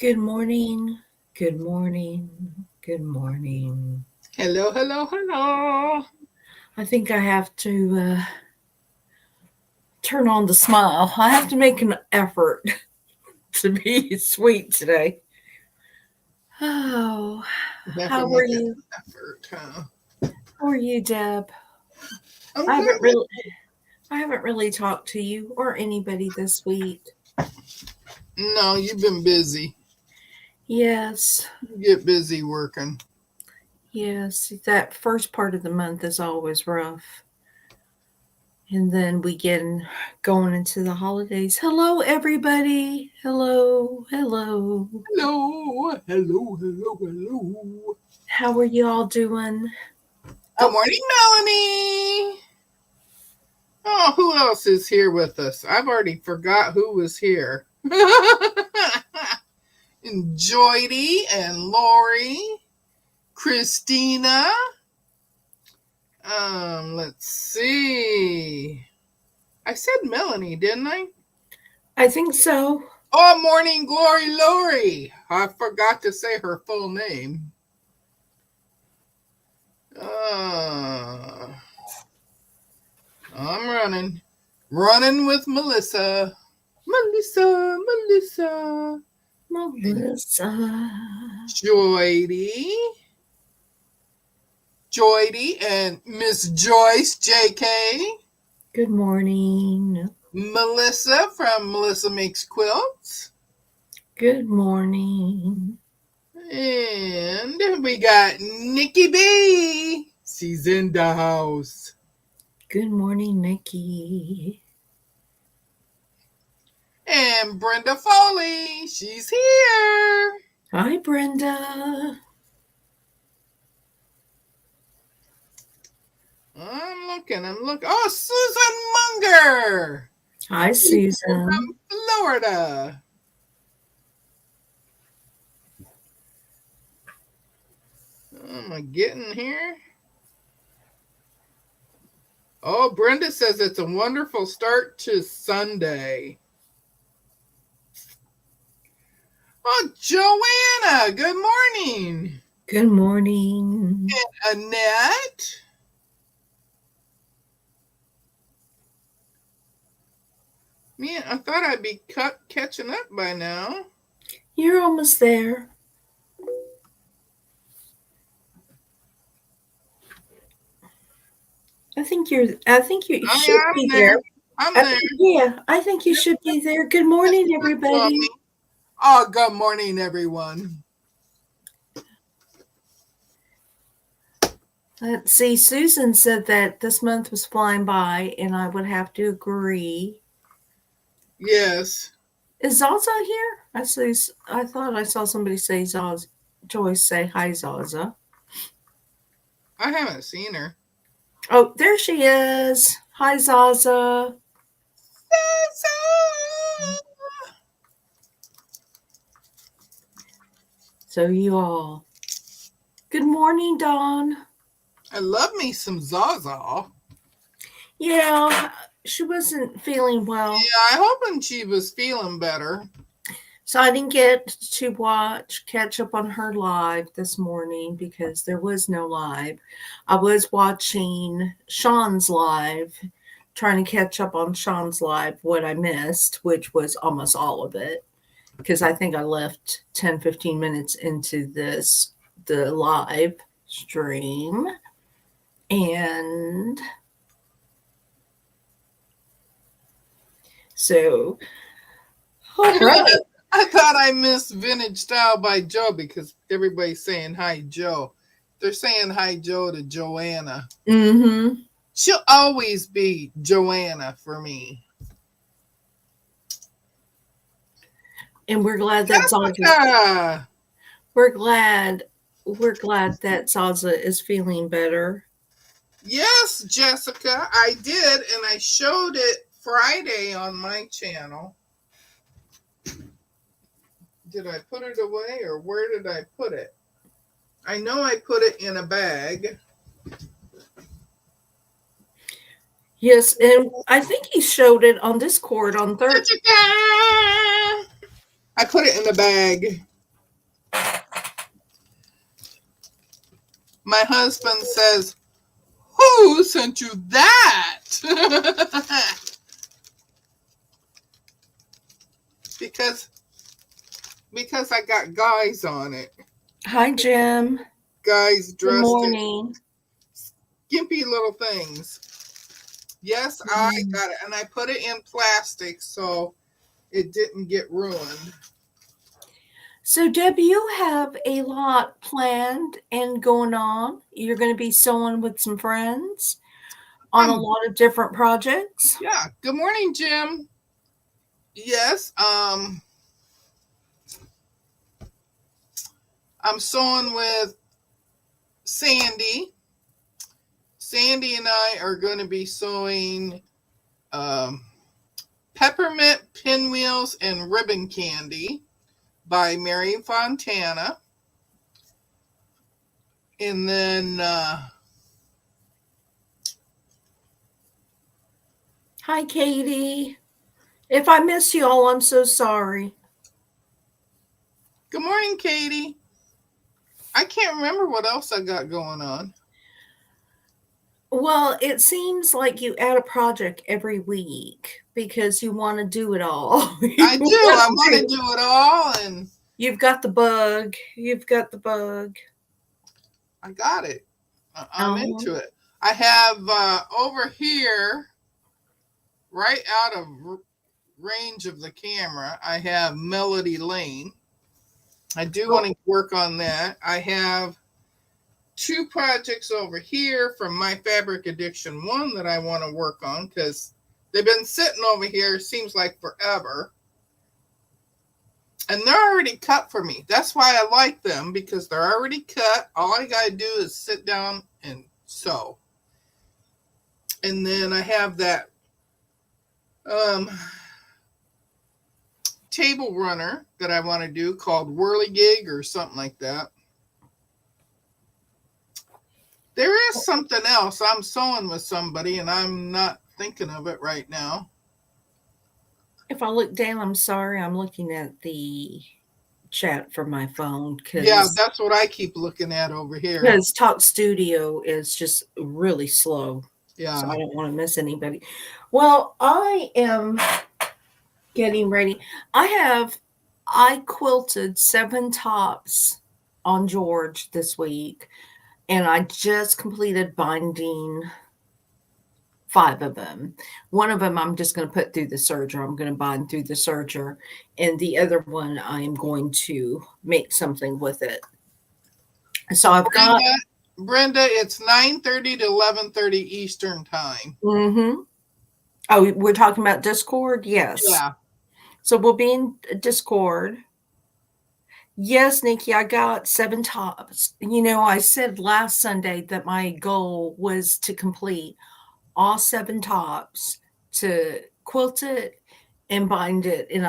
Good morning. Good morning. Good morning. Hello, hello, hello. I think I have to turn on the smile. I have to make an effort to be sweet today. Oh, You have to how are make an you? effort, huh? How are you, Deb? I'm I good. haven't really, I haven't really talked to you or anybody this week. No, you've been busy. Yes, You get busy working. yes. That first part of the month is always rough. And then we get going into the holidays. Hello, everybody. Hello, hello. Hello, hello, hello, hello. How are you all doing? Good Oh, morning, Melanie. Oh, who else is here with us? I've already forgot who was here. And Joydy and Lori, Christina. Let's see. I said Melanie, didn't I? I think so. Oh, morning glory, Lori. I forgot to say her full name. Uh, I'm running with Melissa. Melissa. And Melissa. Joydy, and Miss Joyce, J.K. Good morning. Melissa from Melissa Makes Quilts. Good morning. And we got Nikki B. She's in the house. Good morning, Nikki. And Brenda Foley. She's here. Hi, Brenda. I'm looking. Oh, Susan Munger. Hi, She's Susan. from Florida. Am I getting here? Oh, Brenda says it's a wonderful start to Sunday. Oh, Joanna, good morning. Good morning. And Annette. Man, I thought I'd be catching up by now. You're almost there. I think you should I'm be there. there. I'm there. I think you should be there. Good morning, everybody. Oh, good morning, everyone. Let's see. Susan said that this month was flying by, and I would have to agree. Yes. Is Zaza here? I thought I saw somebody say Zaza. Joyce say hi, Zaza. I haven't seen her. Oh, there she is. Hi, Zaza. So you all. Good morning, Dawn. I love me some Zaza. Yeah, she wasn't feeling well. Yeah, I hoping she was feeling better. So I didn't get to catch up on her live this morning because there was no live. I was watching Sean's live, trying to catch up on Sean's live, what I missed, which was almost all of it, because I think I left 10, 15 minutes into the live stream. And so, all right. I thought I missed Vintage Style by Joe because everybody's saying hi, Joe. They're saying hi, Joe, to Joanna. Mm-hmm. She'll always be Joanna for me. And we're glad that Jessica! we're glad that Zaza is feeling better. Yes, Jessica, I did, and I showed it Friday on my channel. Did I put it away or where did I put it? I know I put it in a bag. Yes, and I think he showed it on Discord on Thursday. I put it in the bag. My husband says, "Who sent you that?" because I got guys on it. Hi, Jim. Guys Good dressed in morning. skimpy little things. Yes, I got it. And I put it in plastic so it didn't get ruined. So, Deb, you have a lot planned and going on. You're going to be sewing with some friends on a lot of different projects. Yeah. Good morning, Jim. Yes. I'm sewing with Sandy. Sandy and I are going to be sewing Peppermint Pinwheels and Ribbon Candy by Mary Fontana. And then Hi, Katie. If I miss you all, I'm so sorry. good morning, Katie. I can't remember what else I got going on. Well, it seems like you add a project every week because you want to do it all. I do. I want to do it all. And you've got the bug. You've got the bug. I got it. I'm into it. I have over here, right out of range of the camera, I have Melody Lane. I do want to work on that. I have 2 projects over here from My Fabric Addiction 1 that I want to work on because they've been sitting over here, seems like forever. And they're already cut for me. That's why I like them, because they're already cut. All I got to do is sit down and sew. And then I have that table runner that I want to do called Whirligig or something like that. There is something else. I'm sewing with somebody and I'm not thinking of it right now. If I look down, I'm sorry. I'm looking at the chat from my phone. Yeah, that's what I keep looking at over here. Because Talk Studio is just really slow. Yeah. So I don't want to miss anybody. Well, I am getting ready. I quilted 7 tops on George this week, and I just completed binding 5 of them. One of them I'm just going to put through the serger. I'm going to bind through the serger, and the other one I'm going to make something with it. So I've got Brenda, it's 9:30 to 11:30 Eastern time. Mm-hmm. Oh, we're talking about Discord? Yes. Yeah. So we'll be in Discord. Yes, Nikki, I got 7 tops. You know, I said last Sunday that my goal was to complete all 7 tops, to quilt it and bind it. And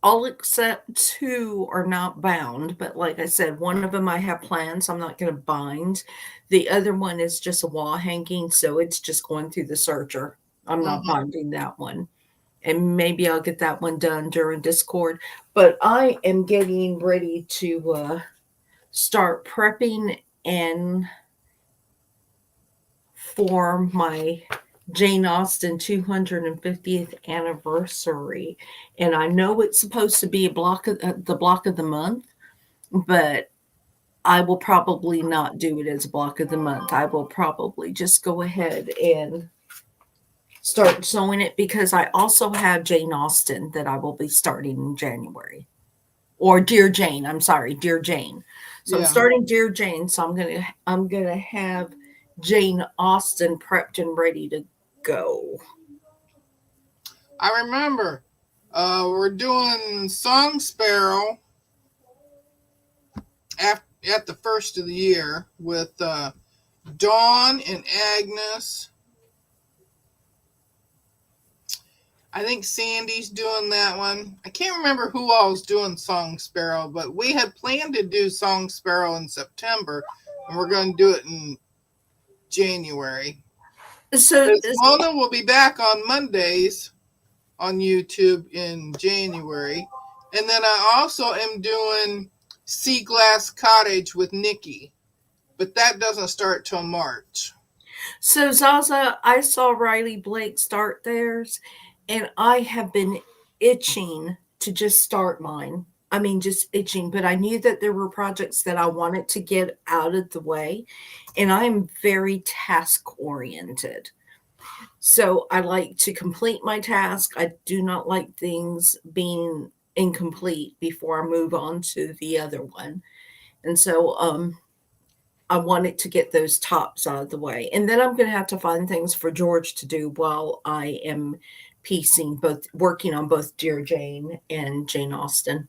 all except 2 are not bound. But like I said, one of them I have planned, so I'm not going to bind. The other one is just a wall hanging, so it's just going through the serger. I'm not binding that one. And maybe I'll get that one done during Discord. But I am getting ready to start prepping and for my Jane Austen 250th anniversary. And I know it's supposed to be the block of the month, but I will probably not do it as a block of the month. I will probably just go ahead and start sewing it, because I also have Jane Austen that I will be starting in January. Or Dear Jane, I'm sorry, Dear Jane. So I'm starting Dear Jane, so I'm gonna have Jane Austen prepped and ready to go. I remember we're doing Song Sparrow at the first of the year with Dawn and Agnes. I think Sandy's doing that one. I can't remember who all was doing Song Sparrow, but we had planned to do Song Sparrow in September, and we're going to do it in January. So Mona will be back on Mondays on YouTube in January. And then I also am doing Sea Glass Cottage with Nikki, but that doesn't start till March. So Zaza, I saw Riley Blake start theirs, and I have been itching to just start mine. I mean, just itching, but I knew that there were projects that I wanted to get out of the way, and I'm very task oriented. So I like to complete my task. I do not like things being incomplete before I move on to the other one. And so I wanted to get those tops out of the way. And then I'm going to have to find things for George to do while I am working on both Dear Jane and Jane Austen.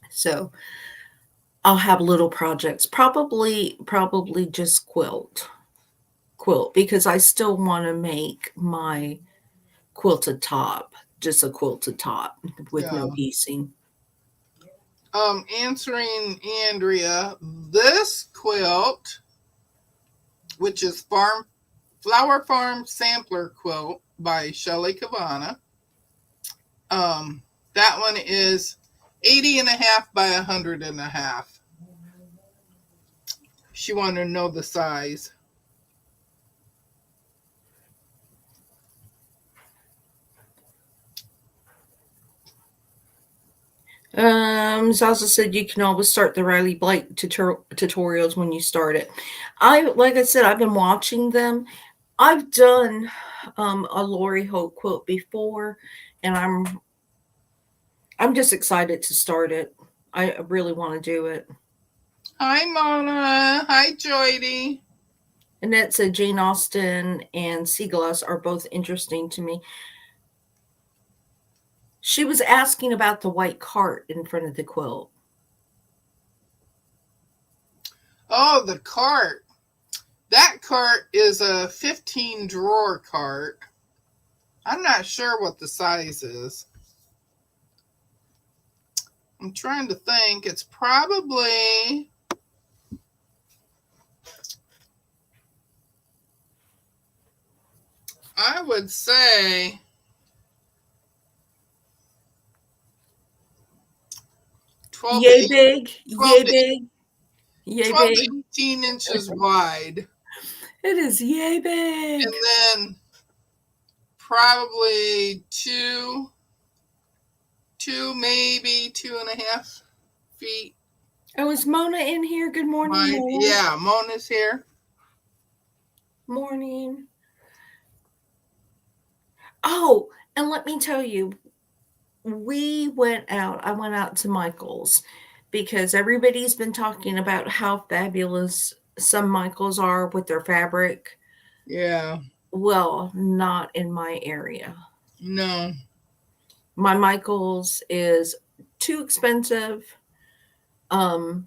So I'll have little projects, probably just quilt, because I still want to make my quilted top, just a quilted top with Yeah. no piecing. Answering Andrea, this quilt, which is Flower Farm Sampler Quilt by Shelley Kavana. That one is 80.5 by 100.5. She wanted to know the size. Zaza said you can always start the Riley Blake tutorials when you start it. Like I said, I've been watching them. I've done a Lori Hope quilt before, and I'm just excited to start it. I really want to do it. Hi, Mona. Hi, Joydy. Annette said Jane Austen and Sea Glass are both interesting to me. She was asking about the white cart in front of the quilt. Oh, the cart. That cart is a 15 drawer cart. I'm not sure what the size is. I'm trying to think. It's probably, I would say, 12 Yay to big, 12 yay to, big, yay 12 big. to 18 inches wide. It is yay big. And then probably two, maybe 2.5 feet. Oh, is Mona in here? Good morning, Mona. Yeah, Mona's here. Morning. Oh, and let me tell you, I went out to Michael's because everybody's been talking about how fabulous some Michael's are with their fabric. Yeah. Well, not in my area. No. My Michael's is too expensive. For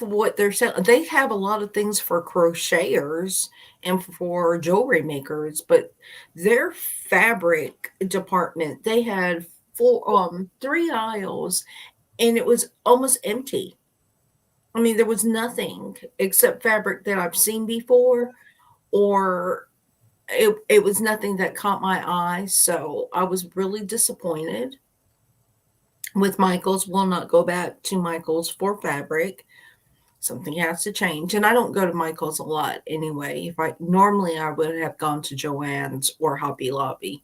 what they're selling, they have a lot of things for crocheters and for jewelry makers, but their fabric department, they had 3 aisles, and it was almost empty. I mean, there was nothing except fabric that I've seen before, or it was nothing that caught my eye. So I was really disappointed with Michael's. Will not go back to Michael's for fabric. Something has to change. And I don't go to Michael's a lot anyway. Normally I would have gone to Joann's or Hobby Lobby.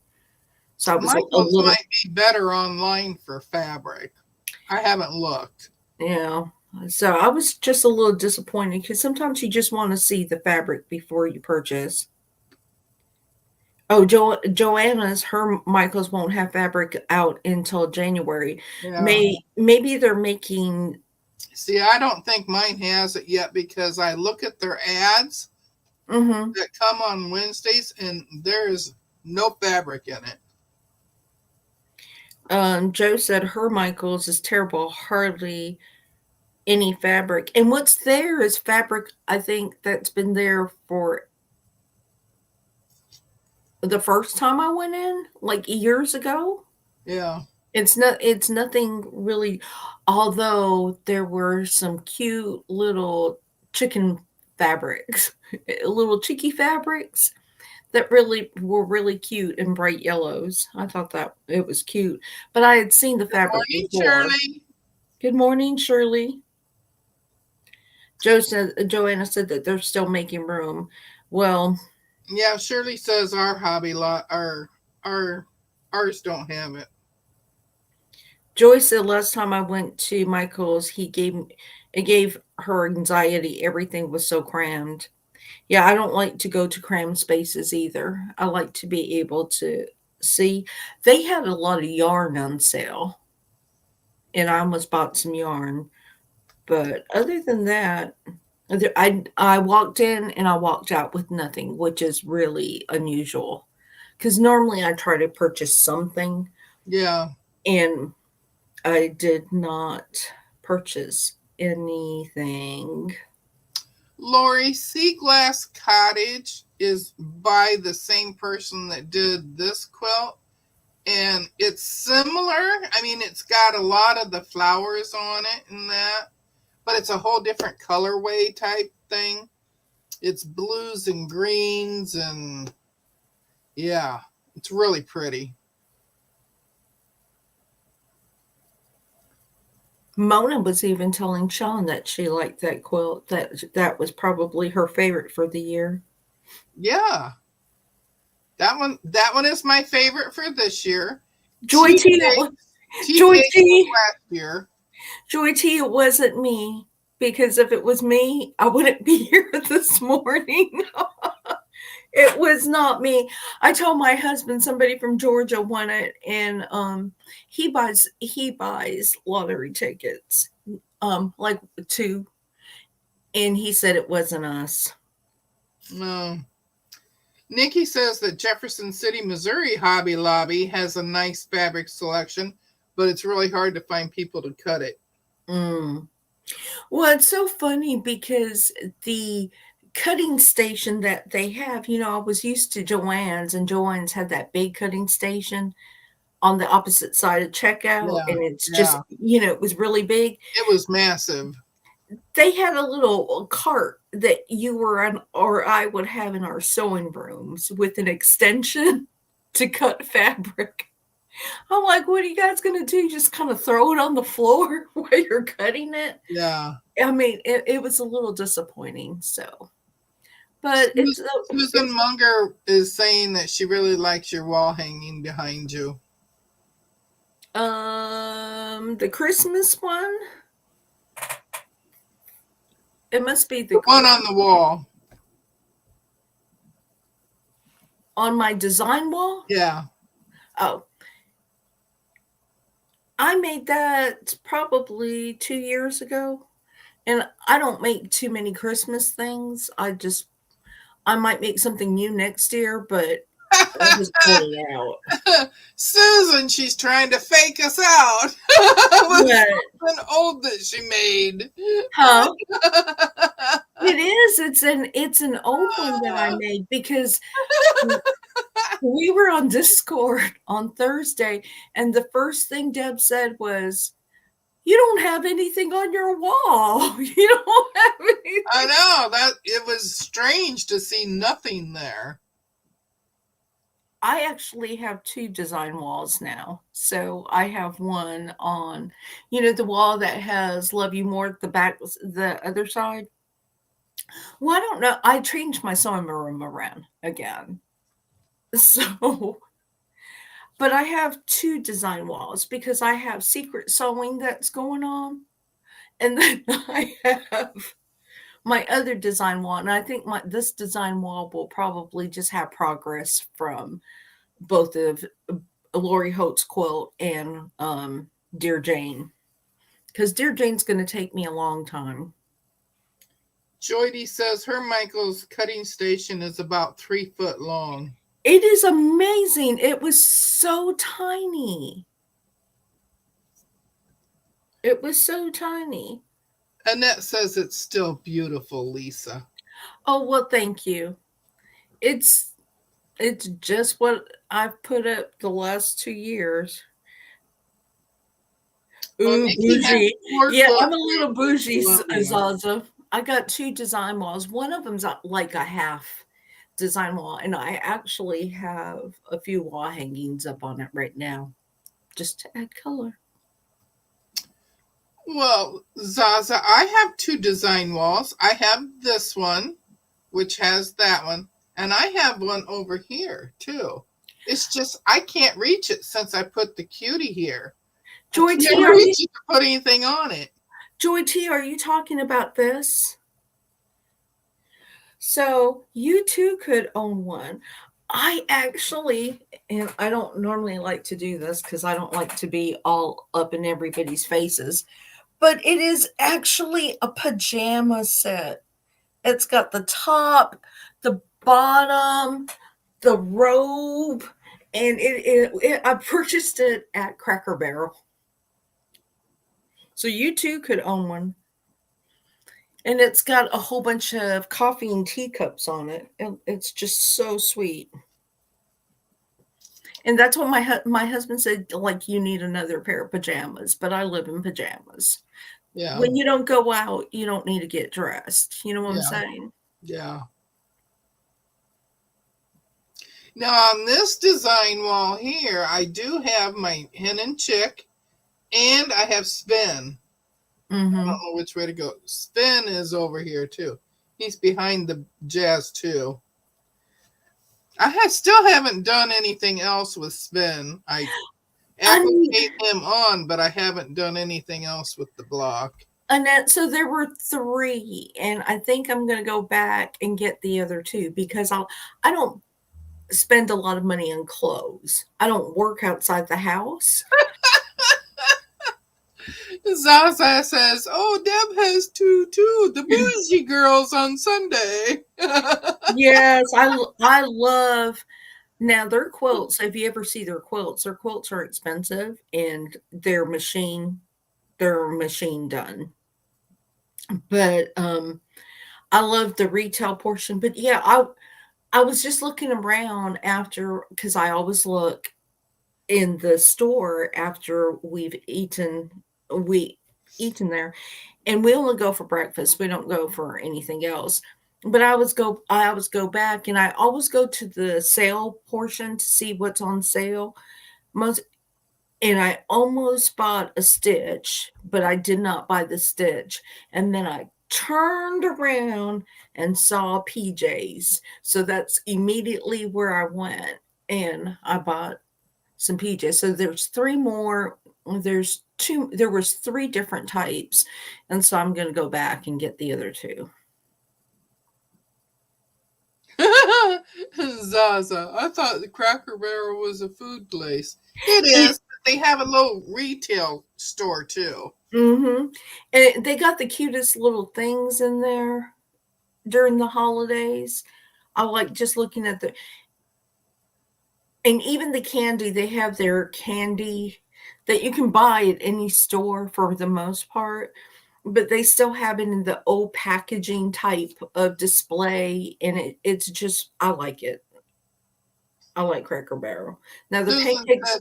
So I was Michael's might be better online for fabric. I haven't looked. Yeah. So I was just a little disappointed because sometimes you just want to see the fabric before you purchase. Oh, Joanna's, her Michael's won't have fabric out until January. Yeah. Maybe they're making. See, I don't think mine has it yet because I look at their ads that come on Wednesdays and there is no fabric in it. Joe said her Michael's is terrible, hardly any fabric. And what's there is fabric, I think, that's been there for the first time I went in, like years ago. Yeah. It's nothing really, although there were some cute little chicken fabrics, little cheeky fabrics that really were really cute in bright yellows. I thought that it was cute, but I had seen the fabric Morning, before. Shirley. Good morning, Shirley. Joanna said that they're still making room. Well, Yeah, Shirley says our Hobby Lot, our ours don't have it. Joy said last time I went to Michael's, it gave her anxiety. Everything was so crammed. Yeah, I don't like to go to crammed spaces either. I like to be able to see. They had a lot of yarn on sale, and I almost bought some yarn. But other than that, I walked in and I walked out with nothing, which is really unusual. Because normally I try to purchase something, Yeah. and I did not purchase anything. Lori, Sea Glass Cottage is by the same person that did this quilt. And it's similar. I mean, it's got a lot of the flowers on it and that, but it's a whole different colorway type thing. It's blues and greens, and yeah, it's really pretty. Mona was even telling Sean that she liked that quilt. That was probably her favorite for the year. Yeah. That one is my favorite for this year. Joy T, Joy T, last year. Joy T, it wasn't me, because if it was me, I wouldn't be here this morning. It was not me. I told my husband somebody from Georgia won it, and he buys lottery tickets, like 2, and he said it wasn't us. No. Nikki says that Jefferson City, Missouri Hobby Lobby has a nice fabric selection, but it's really hard to find people to cut it. Well, it's so funny because the cutting station that they have, I was used to Joann's, and Joann's had that big cutting station on the opposite side of checkout, Yeah, and it's just, yeah. it was really big. It was massive. They had a little cart that you were on, or I would have in our sewing rooms, with an extension to cut fabric. I'm like, what are you guys going to do? Just kind of throw it on the floor while you're cutting it? Yeah. I mean, it was a little disappointing. So, but Susan Munger is saying that she really likes your wall hanging behind you. The Christmas one. It must be the one on the wall. On my design wall? Yeah. Oh. I made that probably 2 years ago. And I don't make too many Christmas things. I might make something new next year, but I'm just pulling out. Susan, she's trying to fake us out. What? Something old that she made. Huh? It is. It's an old one that I made, because we were on Discord on Thursday, and the first thing Deb said was, "You don't have anything on your wall. You don't have anything." I know that it was strange to see nothing there. I actually have 2 design walls now. So I have one on, the wall that has "Love You More" at the back, the other side. Well, I don't know. I changed my sewing room around again. So, but I have 2 design walls because I have secret sewing that's going on. And then I have my other design wall. And I think this design wall will probably just have progress from both of Lori Holt's quilt and Dear Jane, because Dear Jane's going to take me a long time. Joydy says her Michael's cutting station is about 3 foot long. It is amazing. It was so tiny. It was so tiny. Annette says it's still beautiful, Lisa. Oh, well, thank you. It's just what I've put up the last 2 years. Ooh, bougie. Yeah, I'm a little bougie, Zaza. I got 2 design walls. One of them's like a half design wall, and I actually have a few wall hangings up on it right now, just to add color. Well, Zaza, I have two design walls. I have this one, which has that one, and I have one over here too. It's just I can't reach it since I put the cutie here. I Joy T, can't reach it to put anything on it. Joy T, are you talking about this? So you too could own one. I actually, and I don't normally like to do this because I don't like to be all up in everybody's faces, but it is actually a pajama set. It's got the top, the bottom, the robe, and I purchased it at Cracker Barrel. So you too could own one. And it's got a whole bunch of coffee and teacups on it. And it's just so sweet. And that's what my husband said, like, you need another pair of pajamas, but I live in pajamas. Yeah. When you don't go out, you don't need to get dressed. You know what I'm saying? Yeah. Now on this design wall here, I do have my hen and chick, and I have Spin. Mm-hmm. I don't know which way to go. Spin is over here too. He's behind the Jazz too. Still haven't done anything else with Spin. I applicate him on, but I haven't done anything else with the block. Annette, so there were 3, and I think I'm going to go back and get the other 2 because I don't spend a lot of money on clothes. I don't work outside the house. Zaza says, "Oh, Deb has 2 too. The bougie girls on Sunday." Yes, I love. Now their quilts. If you ever see their quilts are expensive, and they're machine done. But I love the retail portion. But yeah, I was just looking around after, because I always look in the store after we've eaten there, and we only go for breakfast. We don't go for anything else. But I always go back, and I always go to the sale portion to see what's on sale. And I almost bought a Stitch, but I did not buy the Stitch. And then I turned around and saw PJs. So that's immediately where I went, and I bought some PJs. So there's 3 more. There was 3 different types. And so I'm going to go back and get the other 2. Zaza, I thought the Cracker Barrel was a food place. It is. They have a little retail store too. Mm-hmm. And they got the cutest little things in there during the holidays. I like just looking at and even the candy. They have their candy that you can buy at any store for the most part, but they still have it in the old packaging type of display, and it's just, I like it. I like Cracker Barrel. Now the pancakes.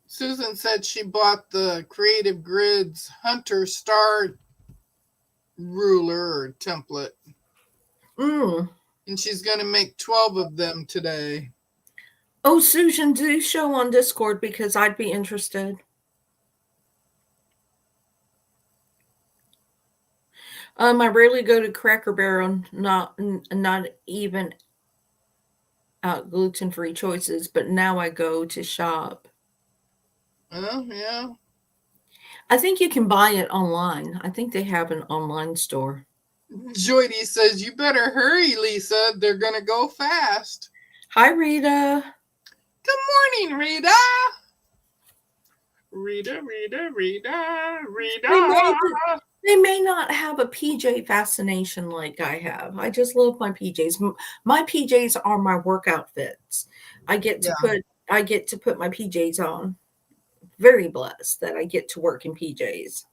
Susan said she bought the Creative Grids Hunter Star ruler or template. And she's going to make 12 of them today. Oh, Susan, do show on Discord because I'd be interested. I rarely go to Cracker Barrel, not even gluten-free choices, but now I go to shop. Oh, yeah. I think you can buy it online. I think they have an online store. Joydy says, "You better hurry, Lisa. They're going to go fast." Hi, Rita. Good morning, Rita. Rita. They may not have a PJ fascination like I have. I just love my PJs. My PJs are my work outfits. I get to put my PJs on. Very blessed that I get to work in PJs.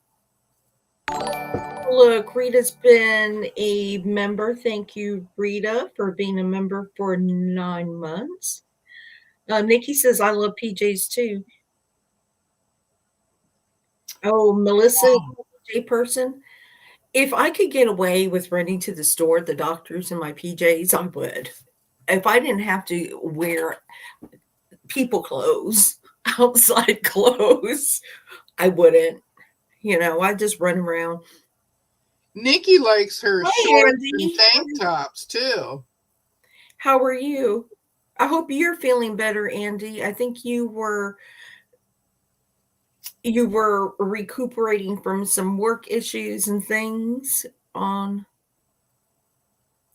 Look, Rita's been a member. Thank you, Rita, for being a member for 9 months. Nikki says, I love PJs too. Oh, Melissa, PJ person. If I could get away with running to the store, the doctors in my PJs, I would. If I didn't have to wear people clothes, outside clothes, I wouldn't. I just run around. Nikki likes her Hi, shorts and Andy. tank tops too. How are you? I hope you're feeling better, Andy. I think you were recuperating from some work issues and things on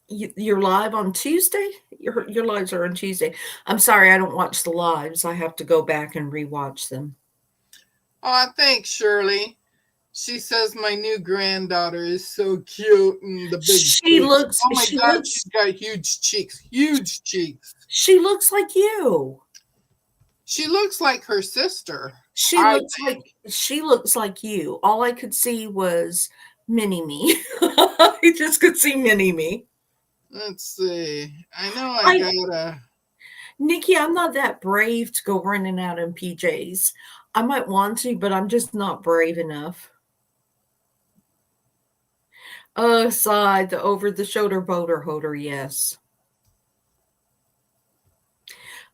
you're live on Tuesday? Your lives are on Tuesday. I'm sorry, I don't watch the lives. I have to go back and rewatch them. Oh, thanks, Shirley. She says my new granddaughter is so cute and the big She cheeks. looks Oh my she God, looks she's got huge cheeks. Huge cheeks. she looks like you. She looks like her sister. She I looks like she looks like you. All I could see was mini me. I just could see mini me. Let's see. I know I gotta. Nikki, I'm not that brave to go running out in PJs. I might want to, but I'm just not brave enough. Side the over the shoulder boater holder, yes.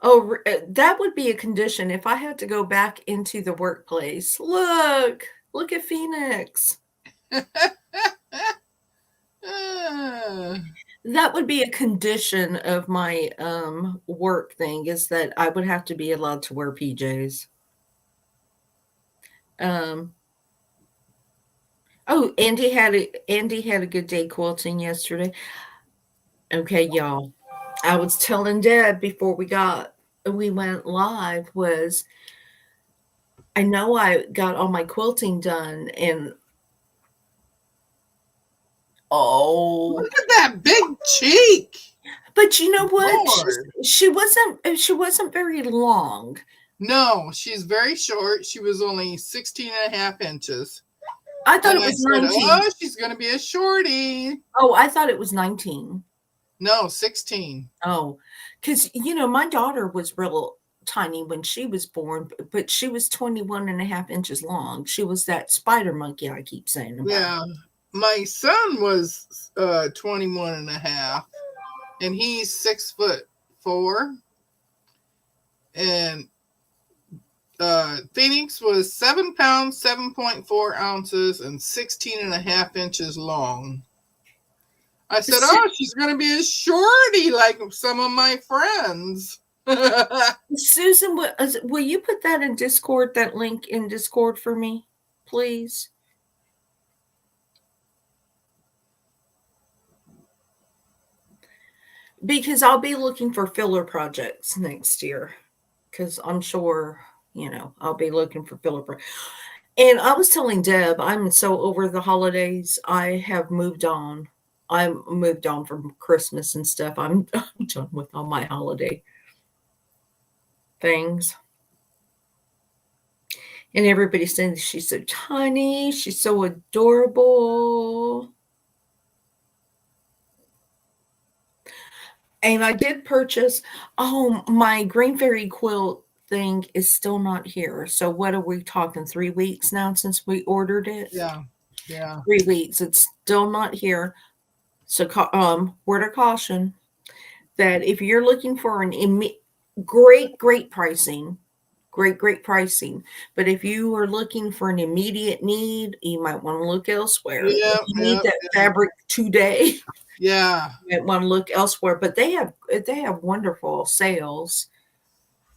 Oh, that would be a condition if I had to go back into the workplace. Look at Phoenix. That would be a condition of my work thing is that I would have to be allowed to wear PJs. Oh, Andy had a good day quilting yesterday. Okay, y'all. I was telling Deb before we went live was I know I got all my quilting done and Look at that big cheek. but you know what? Lord. She wasn't very long. No, she's very short. She was only 16 and a half inches. I thought And it was I said, 19. oh, she's going to be a shorty. Oh, I thought it was 19. No, 16. Oh, because, my daughter was real tiny when she was born, but she was 21 and a half inches long. She was that spider monkey I keep saying about. Yeah. My son was 21 and a half, and he's 6'4". And Phoenix was 7 pounds, 7.4 ounces, and 16 and a half inches long. I said, oh, she's going to be a shorty like some of my friends. Susan, will you put that in Discord, that link in Discord for me, please? Because I'll be looking for filler projects next year. Because I'm sure, I'll be looking for filler. And I was telling Deb, I'm so over the holidays. I have moved on. I moved on from Christmas and stuff. I'm done with all my holiday things. And everybody's saying she's so tiny. She's so adorable. And I did purchase, my Green Fairy quilt thing is still not here. So what are we talking, 3 weeks now since we ordered it? Yeah. 3 weeks. It's still not here. So word of caution that if you're looking for an great pricing, great pricing, but if you are looking for an immediate need, you might want to look elsewhere. If you need that fabric today, yeah, you might want to look elsewhere. But they have wonderful sales.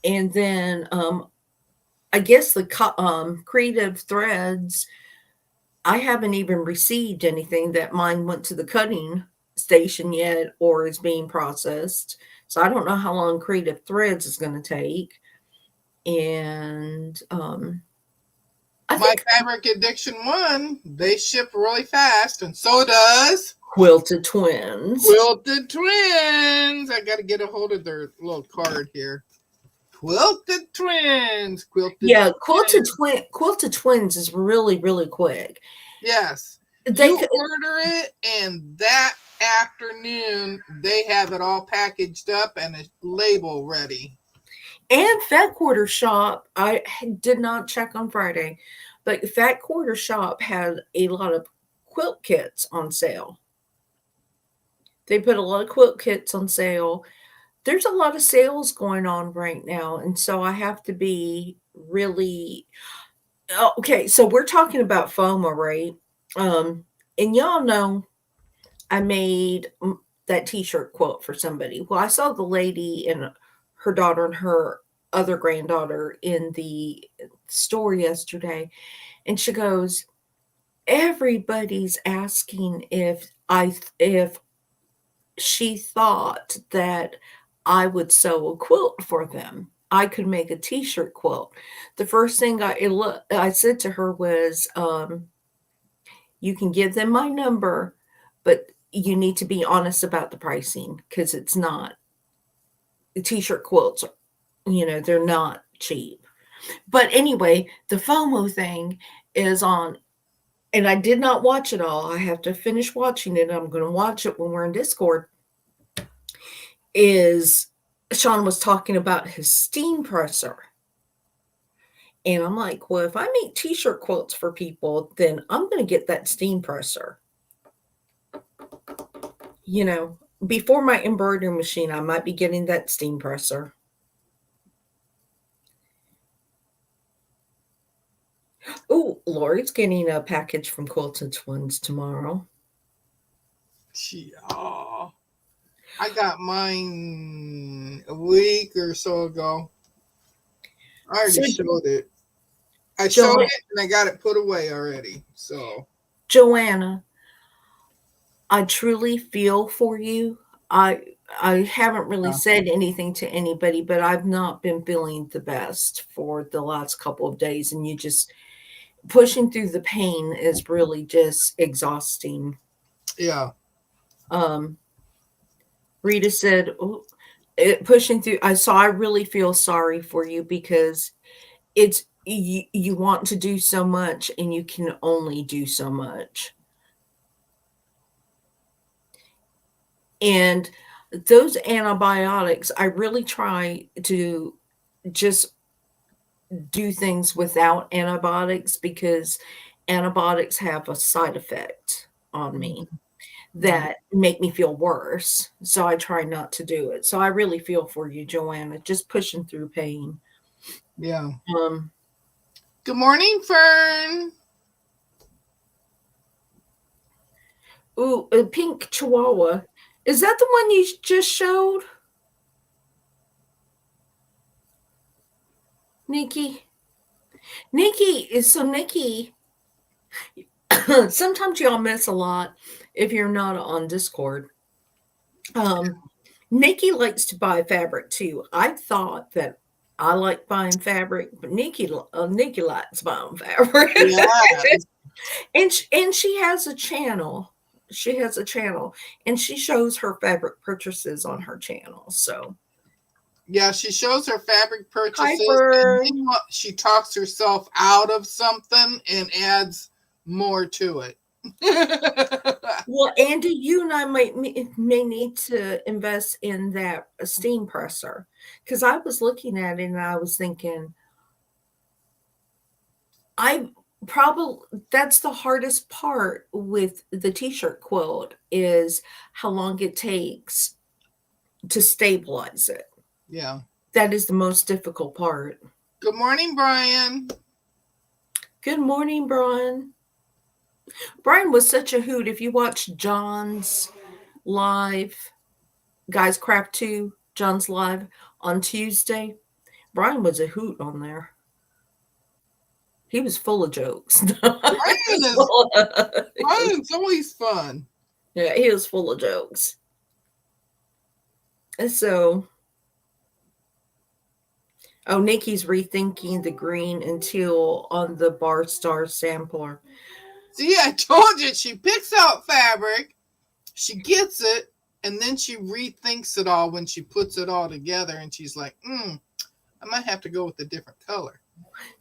And then I guess the Creative Threads, I haven't even received anything that mine went to the cutting station yet or is being processed. So I don't know how long Creative Threads is going to take. And my Fabric Addiction one, they ship really fast, and so does Quilted Twins. Quilted Twins. I got to get a hold of their little card here. Quilted Twins. Quilted Twins is really, really quick. Yes. You order it, and that afternoon they have it all packaged up and a label ready. And Fat Quarter Shop, I did not check on Friday, but Fat Quarter Shop had a lot of quilt kits on sale. They put a lot of quilt kits on sale. There's a lot of sales going on right now, and so I have to be really Okay, so we're talking about FOMO, right? And y'all know I made that T-shirt quote for somebody. Well, I saw the lady and her daughter and her other granddaughter in the store yesterday, and she goes, "Everybody's asking if she thought that I would sew a quilt for them. I could make a T-shirt quilt." The first thing I said to her was, "You can give them my number, but you need to be honest about the pricing because it's not the T-shirt quilts. They're not cheap." But anyway, the FOMO thing is on, and I did not watch it all. I have to finish watching it. I'm going to watch it when we're in Discord. Is Sean was talking about his steam presser. And I'm like, well, if I make T-shirt quilts for people, then I'm going to get that steam presser. Before my embroidery machine, I might be getting that steam presser. Oh, Lori's getting a package from Quilted Twins tomorrow. Yeah. I got mine a week or so ago. I already showed it. I showed it and I got it put away already. So, Joanna, I truly feel for you. I haven't really said anything to anybody, but I've not been feeling the best for the last couple of days, and you just pushing through the pain is really just exhausting. Yeah. Rita said, pushing through. I really feel sorry for you because it's you want to do so much and you can only do so much. And those antibiotics, I really try to just do things without antibiotics because antibiotics have a side effect on me that make me feel worse. So I try not to do it. So I really feel for you, Joanna, just pushing through pain. Yeah. Good morning, Fern. Ooh, a pink chihuahua. Is that the one you just showed? Nikki? Nikki, sometimes y'all miss a lot if you're not on Discord. Nikki likes to buy fabric too. I thought that I like buying fabric, but Nikki likes buying fabric. Yes. and she has a channel. She has a channel, and she shows her fabric purchases on her channel. So yeah, she shows her fabric purchases. Hi, and then she talks herself out of something and adds more to it. Well, Andy, you and I may need to invest in that steam presser because I was looking at it and I was thinking, that's the hardest part with the T-shirt quilt is how long it takes to stabilize it. Yeah. That is the most difficult part. Good morning, Brian. Good morning, Brian. Brian was such a hoot. If you watch John's live, Guys Craft 2, John's live on Tuesday, Brian was a hoot on there. He was full of jokes. Brian's always fun. Yeah, he was full of jokes. And so, Nikki's rethinking the green and teal on the Bar Star sampler. See, I told you, she picks out fabric, she gets it, and then she rethinks it all when she puts it all together, and she's like, I might have to go with a different color.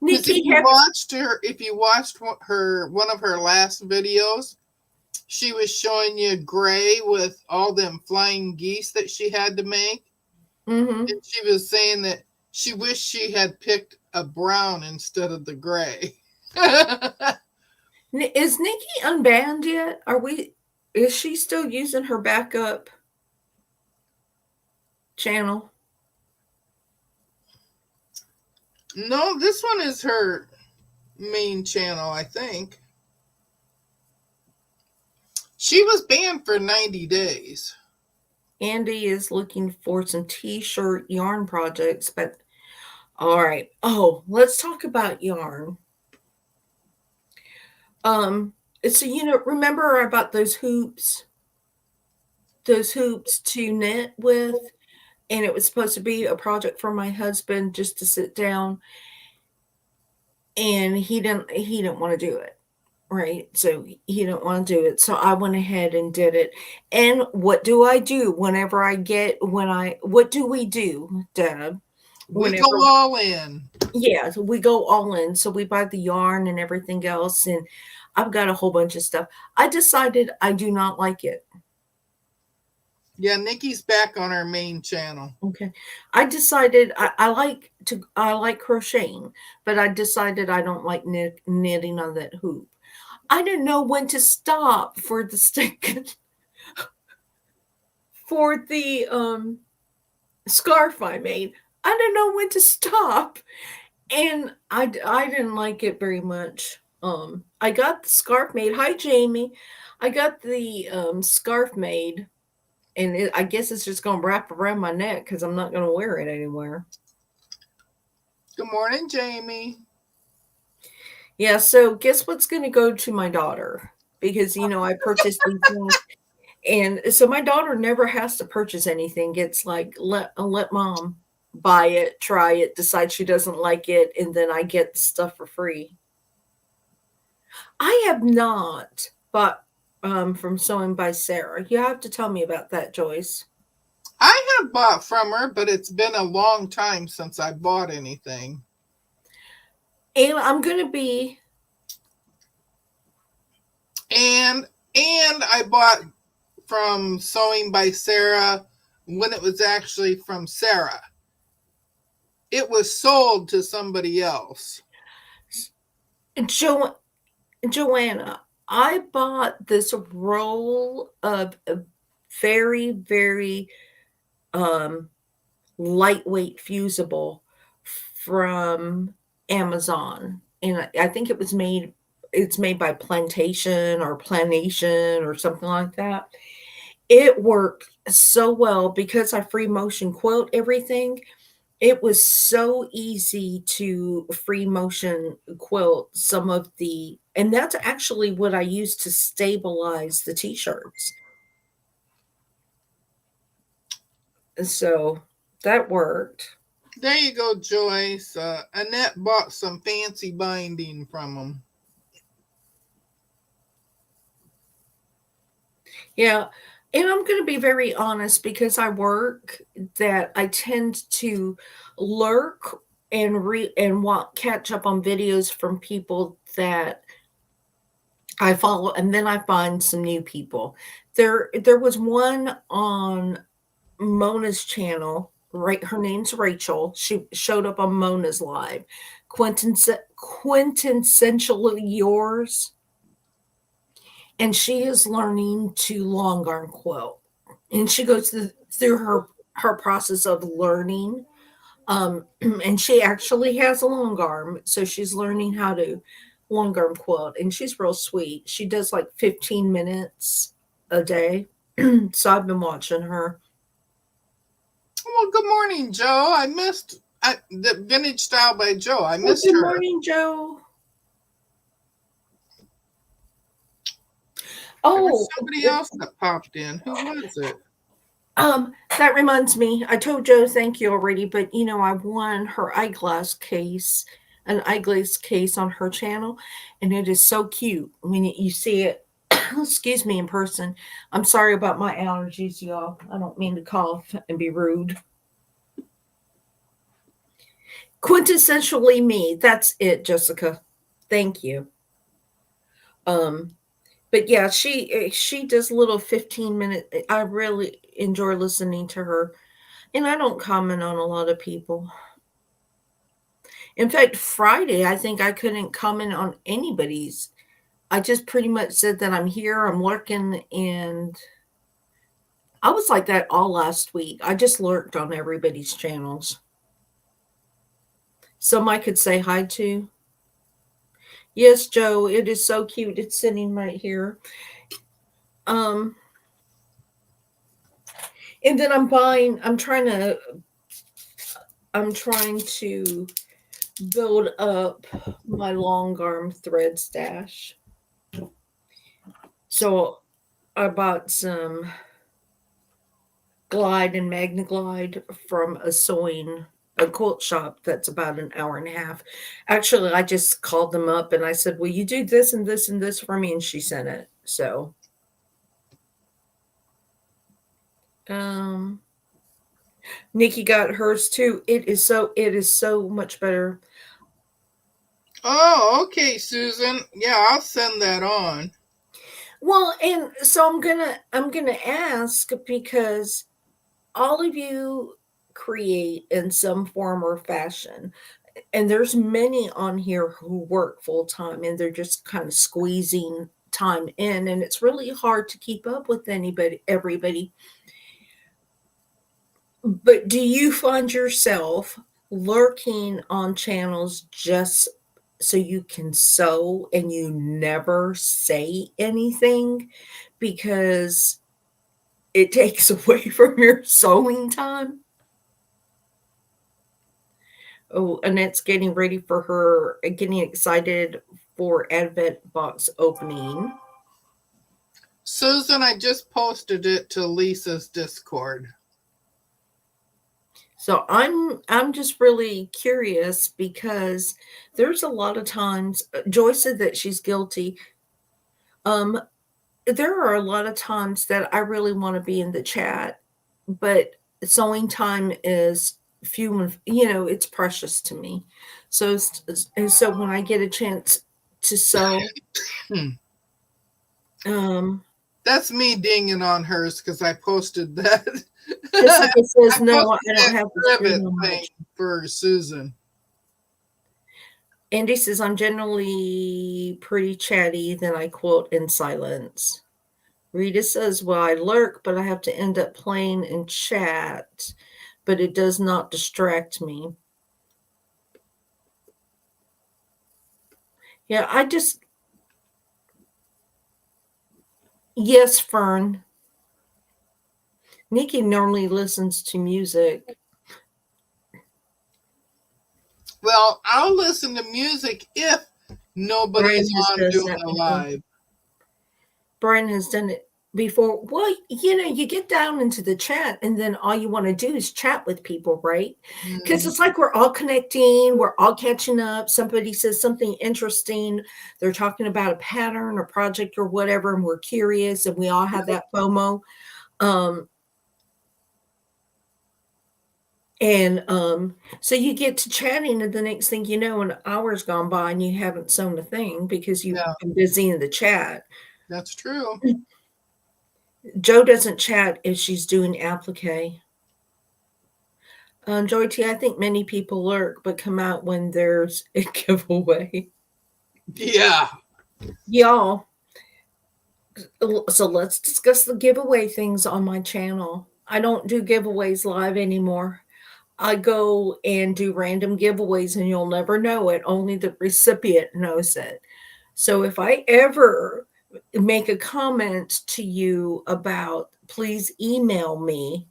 Nikki, if you watched one of her last videos, she was showing you gray with all them flying geese that she had to make. Mm-hmm. And she was saying that she wished she had picked a brown instead of the gray. Is Nikki unbanned yet? Is she still using her backup channel? No, this one is her. main channel, I think. She was banned for 90 days. Andy is looking for some t-shirt yarn projects, but all right. Oh, let's talk about yarn. So remember about those hoops to knit with, and it was supposed to be a project for my husband just to sit down, and he didn't want to do it. Right. So he didn't want to do it. So I went ahead and did it. And what do I do whenever what do we do, Deb? We go Whenever, all in. yeah, so we go all in. So we buy the yarn and everything else. And I've got a whole bunch of stuff. I decided I do not like it. Yeah, Nikki's back on our main channel. Okay. I decided I like crocheting, but I decided I don't like knitting on that hoop. I didn't know when to stop for the stick for the scarf I made. I didn't know when to stop, and I didn't like it very much. I got the scarf made. Hi, Jamie. I got the scarf made, and I guess it's just going to wrap around my neck because I'm not going to wear it anywhere. Good morning, Jamie. Yeah, so guess what's going to go to my daughter? Because, I purchased these things. And so my daughter never has to purchase anything. It's like, let mom buy it, try it, decide she doesn't like it, and then I get the stuff for free. I have not bought from Sewing by Sarah. You have to tell me about that, Joyce. I have bought from her, but it's been a long time since I bought anything. And I'm going to be... And I bought from Sewing by Sarah when it was actually from Sarah. It was sold to somebody else. Joanna, I bought this roll of very, very lightweight fusible from Amazon. And I think it's made by Plantation or something like that. It worked so well because I free motion quilt everything. It was so easy to free motion quilt and that's actually what I used to stabilize the t-shirts. So that worked. There you go, Joyce. Annette bought some fancy binding from them. Yeah. And I'm going to be very honest because I work that I tend to lurk and catch up on videos from people that I follow, and then I find some new people. There was one on Mona's channel, right? Her name's Rachel. She showed up on Mona's live. Quintessentially Yours. And she is learning to long arm quilt, and she goes through her process of learning. And she actually has a long arm, so she's learning how to long arm quilt, and she's real sweet. She does like 15 minutes a day. So I've been watching her. Well, good morning, Joe. I missed the Vintage Style by Joe. I missed her. Good morning, Joe. Oh, somebody else that popped in. Who was it? That reminds me. I told Joe thank you already, but I won her eyeglass case, an eyeglass case on her channel, and it is so cute when you see it. Excuse me, in person. I'm sorry about my allergies, y'all. I don't mean to cough and be rude. Quintessentially me. That's it, Jessica. Thank you. But yeah, she does little 15-minute. I really enjoy listening to her, and I don't comment on a lot of people. In fact, Friday, I think I couldn't comment on anybody's. I just pretty much said that I'm here, I'm working, and I was like that all last week. I just lurked on everybody's channels. Some I could say hi to. Yes, Joe, it is so cute. It's sitting right here. Um, and then I'm trying to build up my long arm thread stash. So I bought some Glide and Magna Glide from a quilt shop that's about an hour and a half. Actually, I just called them up and I said, "Will you do this and this and this for me?" And she sent it. So, um, Nikki got hers too. It is so much better. Oh, okay, Susan. Yeah, I'll send that on. Well, and so I'm gonna ask because all of you create in some form or fashion. And there's many on here who work full time and they're just kind of squeezing time in, and it's really hard to keep up with everybody. But do you find yourself lurking on channels just so you can sew and you never say anything because it takes away from your sewing time? Oh, Annette's getting ready for getting excited for Advent box opening. Susan, I just posted it to Lisa's Discord. So I'm just really curious because there's a lot of times Joyce said that she's guilty. Um, there are a lot of times that I really want to be in the chat, but sewing time is few and it's precious to me. So when I get a chance to sew, um, That's me dinging on hers because I posted that. Jessica says I no, I posted don't that have the ribbit screen on thing much. for Susan. Andy says I'm generally pretty chatty, then I quote in silence. Rita says, well, I lurk, but I have to end up playing in chat, but it does not distract me. Yeah, yes, Fern. Nikki normally listens to music. Well, I'll listen to music if nobody's on doing a live. Brian has done it before. Well, you get down into the chat and then all you want to do is chat with people, right? Because it's like we're all connecting, we're all catching up. Somebody says something interesting, they're talking about a pattern or project or whatever, and we're curious and we all have that FOMO. So you get to chatting, and the next thing you know, an hour's gone by and you haven't sewn a thing because you've been busy in the chat. That's true. Joe doesn't chat if she's doing applique. Joy T, I think many people lurk but come out when there's a giveaway. Yeah. Y'all, so let's discuss the giveaway things on my channel. I don't do giveaways live anymore. I go and do random giveaways and you'll never know it. Only the recipient knows it. So if I ever make a comment to you about please email me,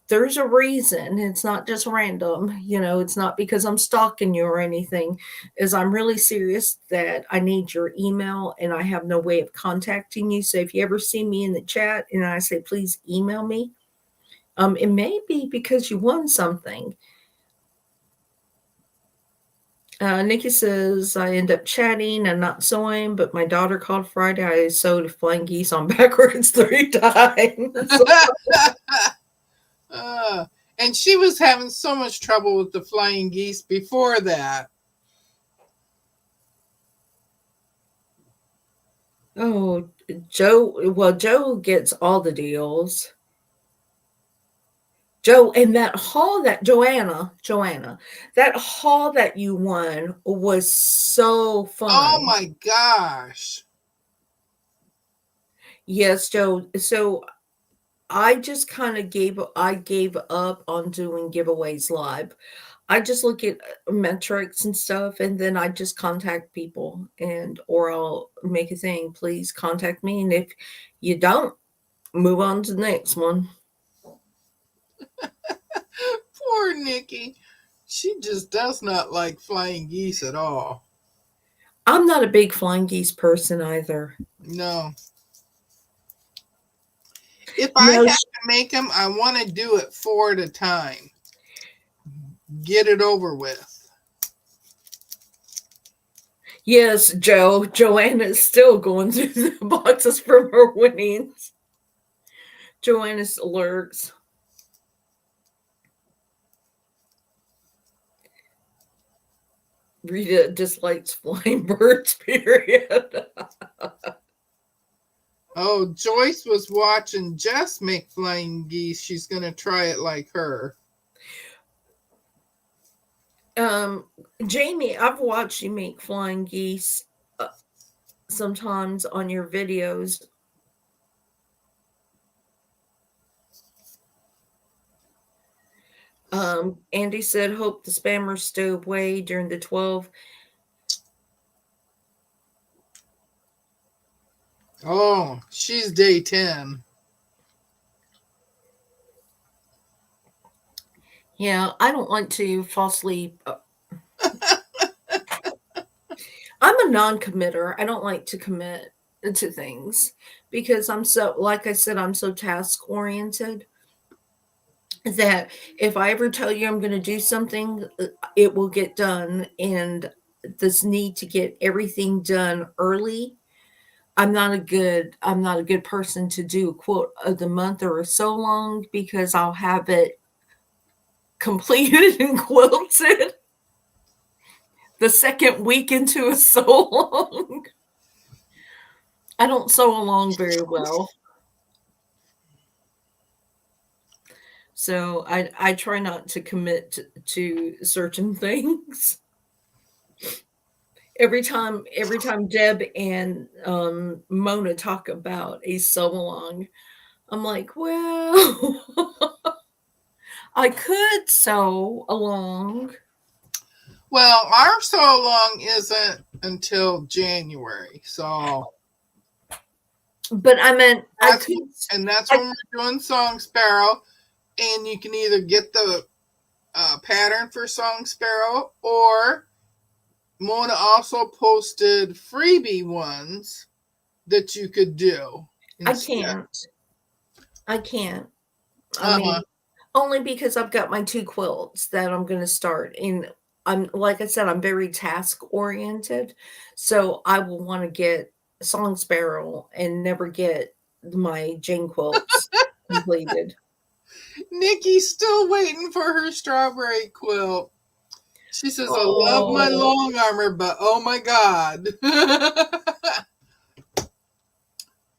there's a reason. It's not just random. It's not because I'm stalking you or anything. Is I'm really serious that I need your email and I have no way of contacting you. So if you ever see me in the chat and I say please email me, it may be because you won something. Nikki says, I end up chatting and not sewing, but my daughter called Friday. I sewed flying geese on backwards 3 times. And she was having so much trouble with the flying geese before that. Oh, Joe gets all the deals. Joe, and that haul that Joanna, that haul that you won was so fun. Oh my gosh. Yes, Joe. So I just kind of gave up on doing giveaways live. I just look at metrics and stuff, and then I just contact people, and or I'll make a thing. Please contact me, and if you don't, move on to the next one. Poor Nikki. She just does not like flying geese at all. I'm not a big flying geese person either. No. If I No, have to make them, I want to do it 4 at a time. Get it over with. yes, Joe. Joanna's still going through the boxes from her winnings. Joanna's alerts. Rita dislikes flying birds, period. Oh, Joyce was watching Jess make flying geese. She's going to try it like her. Jamie, I've watched you make flying geese sometimes on your videos. Andy said, hope the spammers stay away during the 12. Oh, she's day 10. Yeah, I don't like to fall asleep. I'm a non-committer. I don't like to commit to things because I'm so, like I said, I'm so task oriented that if I ever tell you I'm going to do something, it will get done. And this need to get everything done early, I'm not a good person to do a quote of the month or so long because I'll have it completed and quilted the second week into a sew along. I don't sew along very well. So I try not to commit to certain things. Every time Deb and Mona talk about a sew along, I'm like, well, I could sew along. Well, our sew along isn't until January, so. But I meant that's when we're doing Song Sparrow, and you can either get the pattern for Song Sparrow, or Mona also posted freebie ones that you could do. Instead. I can't. I mean, only because I've got my 2 quilts that I'm going to start. And I'm, like I said, I'm very task oriented. So I will want to get Song Sparrow and never get my Jane quilts completed. Nikki's still waiting for her strawberry quilt. She says, I love my long armor, but oh my God.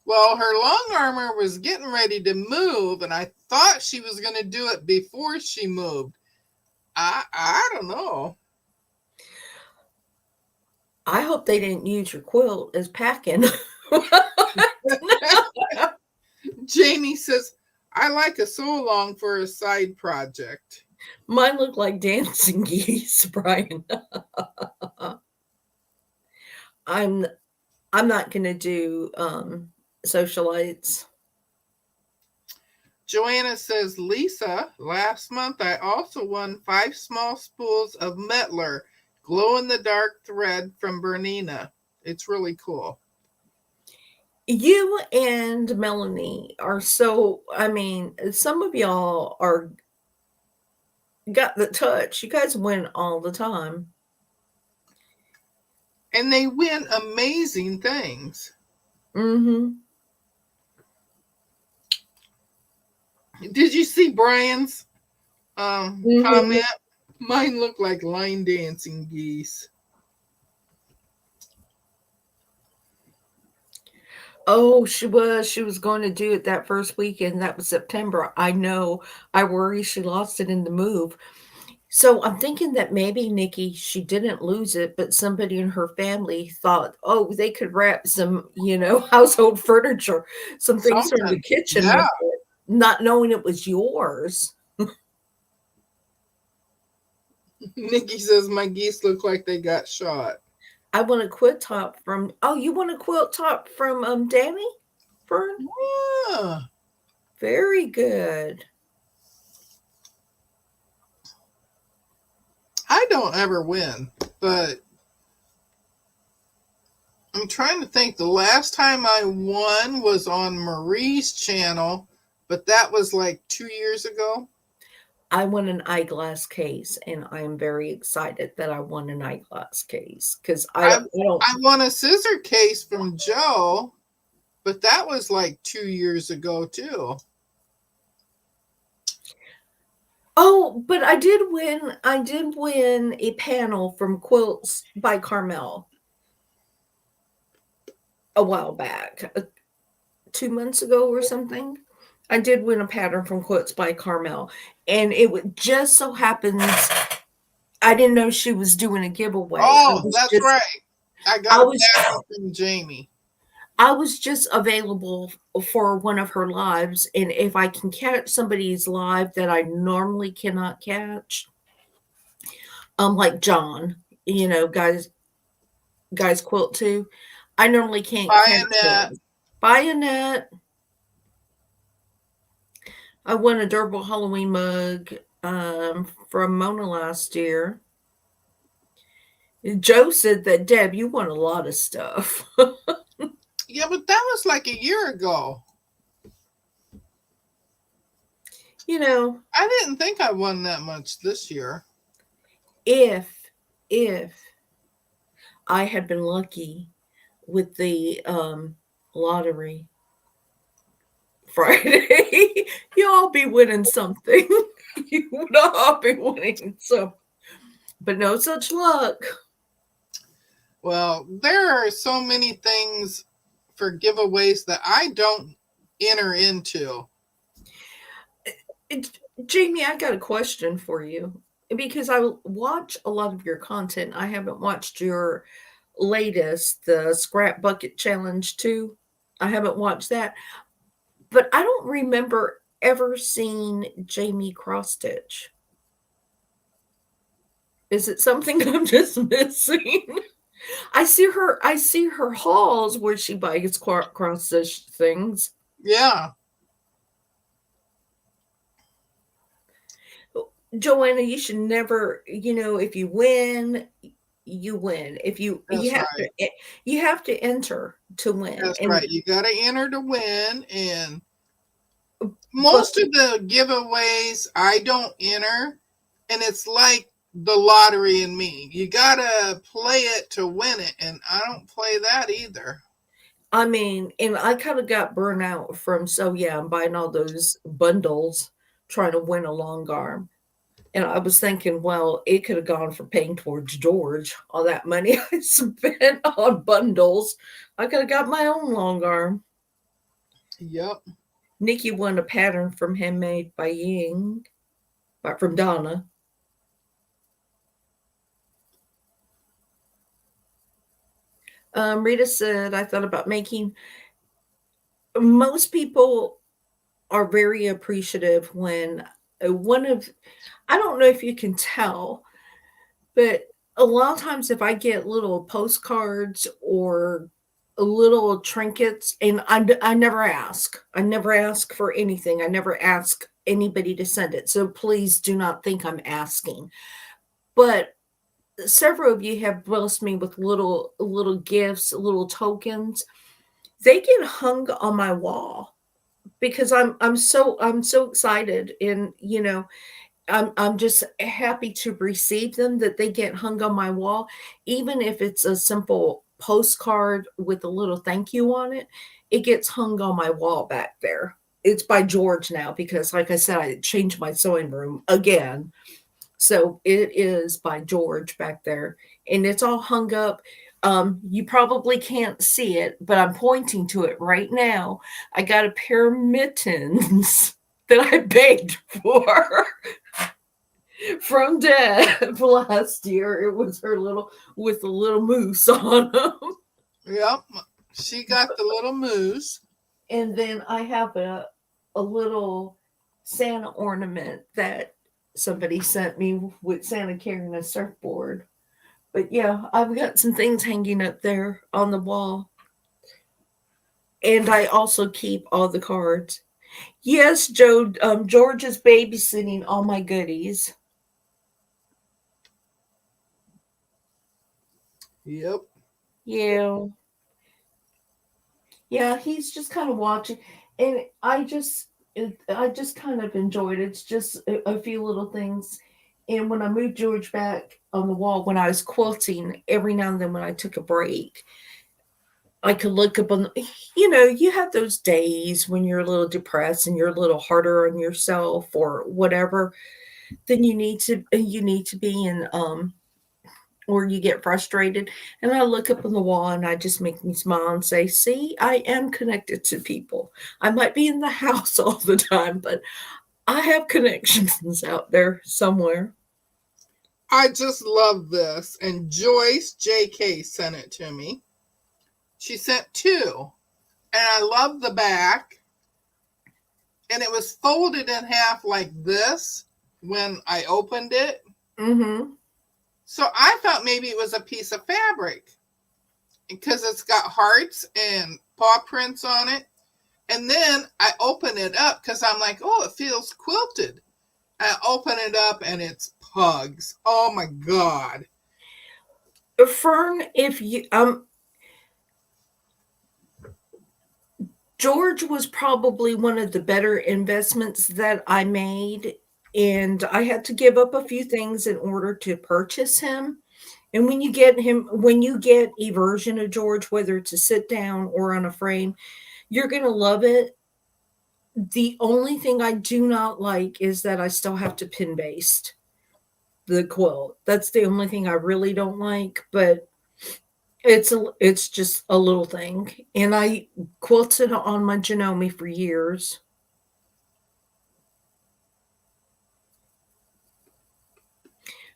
Well, her long armor was getting ready to move, and I thought she was going to do it before she moved. I don't know. I hope they didn't use your quilt as packing. Jamie says, I like a sew along for a side project. Mine look like dancing geese, Brian. I'm not going to do socialites. Joanna says, Lisa, last month I also won 5 small spools of Metler glow-in-the-dark thread from Bernina. It's really cool. You and Melanie are so, I mean, some of y'all are got the touch. You guys win all the time. And they win amazing things. Mm-hmm. Did you see Brian's comment? Mine look like line dancing geese. Oh, she was going to do it that first weekend. That was September. I know. I worry she lost it in the move. So I'm thinking that maybe, Nikki, she didn't lose it, but somebody in her family thought, oh, they could wrap some, household furniture, some things from the kitchen, with it, not knowing it was yours. Nikki says my geese look like they got shot. I want a quilt top from. Oh, you want a quilt top from Danny Fern? Yeah. Very good. I don't ever win, but I'm trying to think. The last time I won was on Marie's channel, but that was like 2 years ago. I won an eyeglass case, and I am very excited that I won an eyeglass case because I don't. I won a scissor case from Joe, but that was like 2 years ago too. Oh, but I did win. I did win a panel from Quilts by Carmel a while back, 2 months ago or something. I did win a pattern from Quilts by Carmel, and it would just so happens I didn't know she was doing a giveaway. Oh, that's right. I got a pattern from Jamie. I was just available for one of her lives, and if I can catch somebody's live that I normally cannot catch, like John, guys quilt too, I normally can't catch them. Bye, Annette. I won a durable Halloween mug from Mona last year. Joe said that, Deb, you won a lot of stuff. Yeah, but that was like a year ago. I didn't think I won that much this year. If I had been lucky with the lottery Friday, y'all be winning something. You would all be winning some, but no such luck. Well, there are so many things for giveaways that I don't enter into. Jamie, I got a question for you because I watch a lot of your content. I haven't watched your latest, the Scrap Bucket Challenge 2. I haven't watched that, but I don't remember ever seeing Jamie cross stitch. Is it something I'm just missing? I see her hauls where she buys cross stitch things. Yeah. Joanna, you should never, if you win, you win. If you have to enter to win. That's right. You got to enter to win, and most of the giveaways I don't enter, and it's like the lottery and me. You got to play it to win it, and I don't play that either. I mean, and I kind of got burnt out from I'm buying all those bundles trying to win a long arm. And I was thinking, well, it could have gone for paying towards George. All that money I spent on bundles, I could have got my own long arm. Yep. Nikki won a pattern from Handmade by Ying, from Donna. Rita said, I thought about making. Most people are very appreciative when I don't know if you can tell, but a lot of times if I get little postcards or little trinkets, and I never ask. I never ask for anything. I never ask anybody to send it. So please do not think I'm asking. But several of you have blessed me with little gifts, little tokens. They get hung on my wall because I'm so excited, and I'm just happy to receive them, that they get hung on my wall, even if it's a simple postcard with a little thank you on it. It gets hung on my wall back there. It's by George now because, like I said, I changed my sewing room again. So it is by George back there, and it's all hung up. You probably can't see it, but I'm pointing to it right now. I got a pair of mittens that I begged for from Deb last year. It was her with a little moose on them. Yep. She got the little moose. And then I have a little Santa ornament that somebody sent me with Santa carrying a surfboard. But yeah, I've got some things hanging up there on the wall. And I also keep all the cards. Yes, Joe, George is babysitting all my goodies. Yep. Yeah. Yeah, he's just kind of watching. And I just kind of enjoyed it. It's just a few little things. And when I moved George back on the wall, when I was quilting, every now and then when I took a break, I could look up on, you have those days when you're a little depressed and you're a little harder on yourself or whatever. Then you need to be in or you get frustrated. And I look up on the wall and I just make me smile and say, see, I am connected to people. I might be in the house all the time, but I have connections out there somewhere. I just love this. And Joyce JK sent it to me. She sent two. And I love the back. And it was folded in half like this when I opened it. Mm-hmm. So I thought maybe it was a piece of fabric because it's got hearts and paw prints on it. And then I open it up because I'm like, oh, it feels quilted. I open it up and it's pugs. Oh my God. Fern, if you George was probably one of the better investments that I made, and I had to give up a few things in order to purchase him. And when you get a version of George, whether it's a sit down or on a frame, you're going to love it. The only thing I do not like is that I still have to pin baste the quilt. That's the only thing I really don't like, but it's just a little thing. And I quilted on my Janome for years.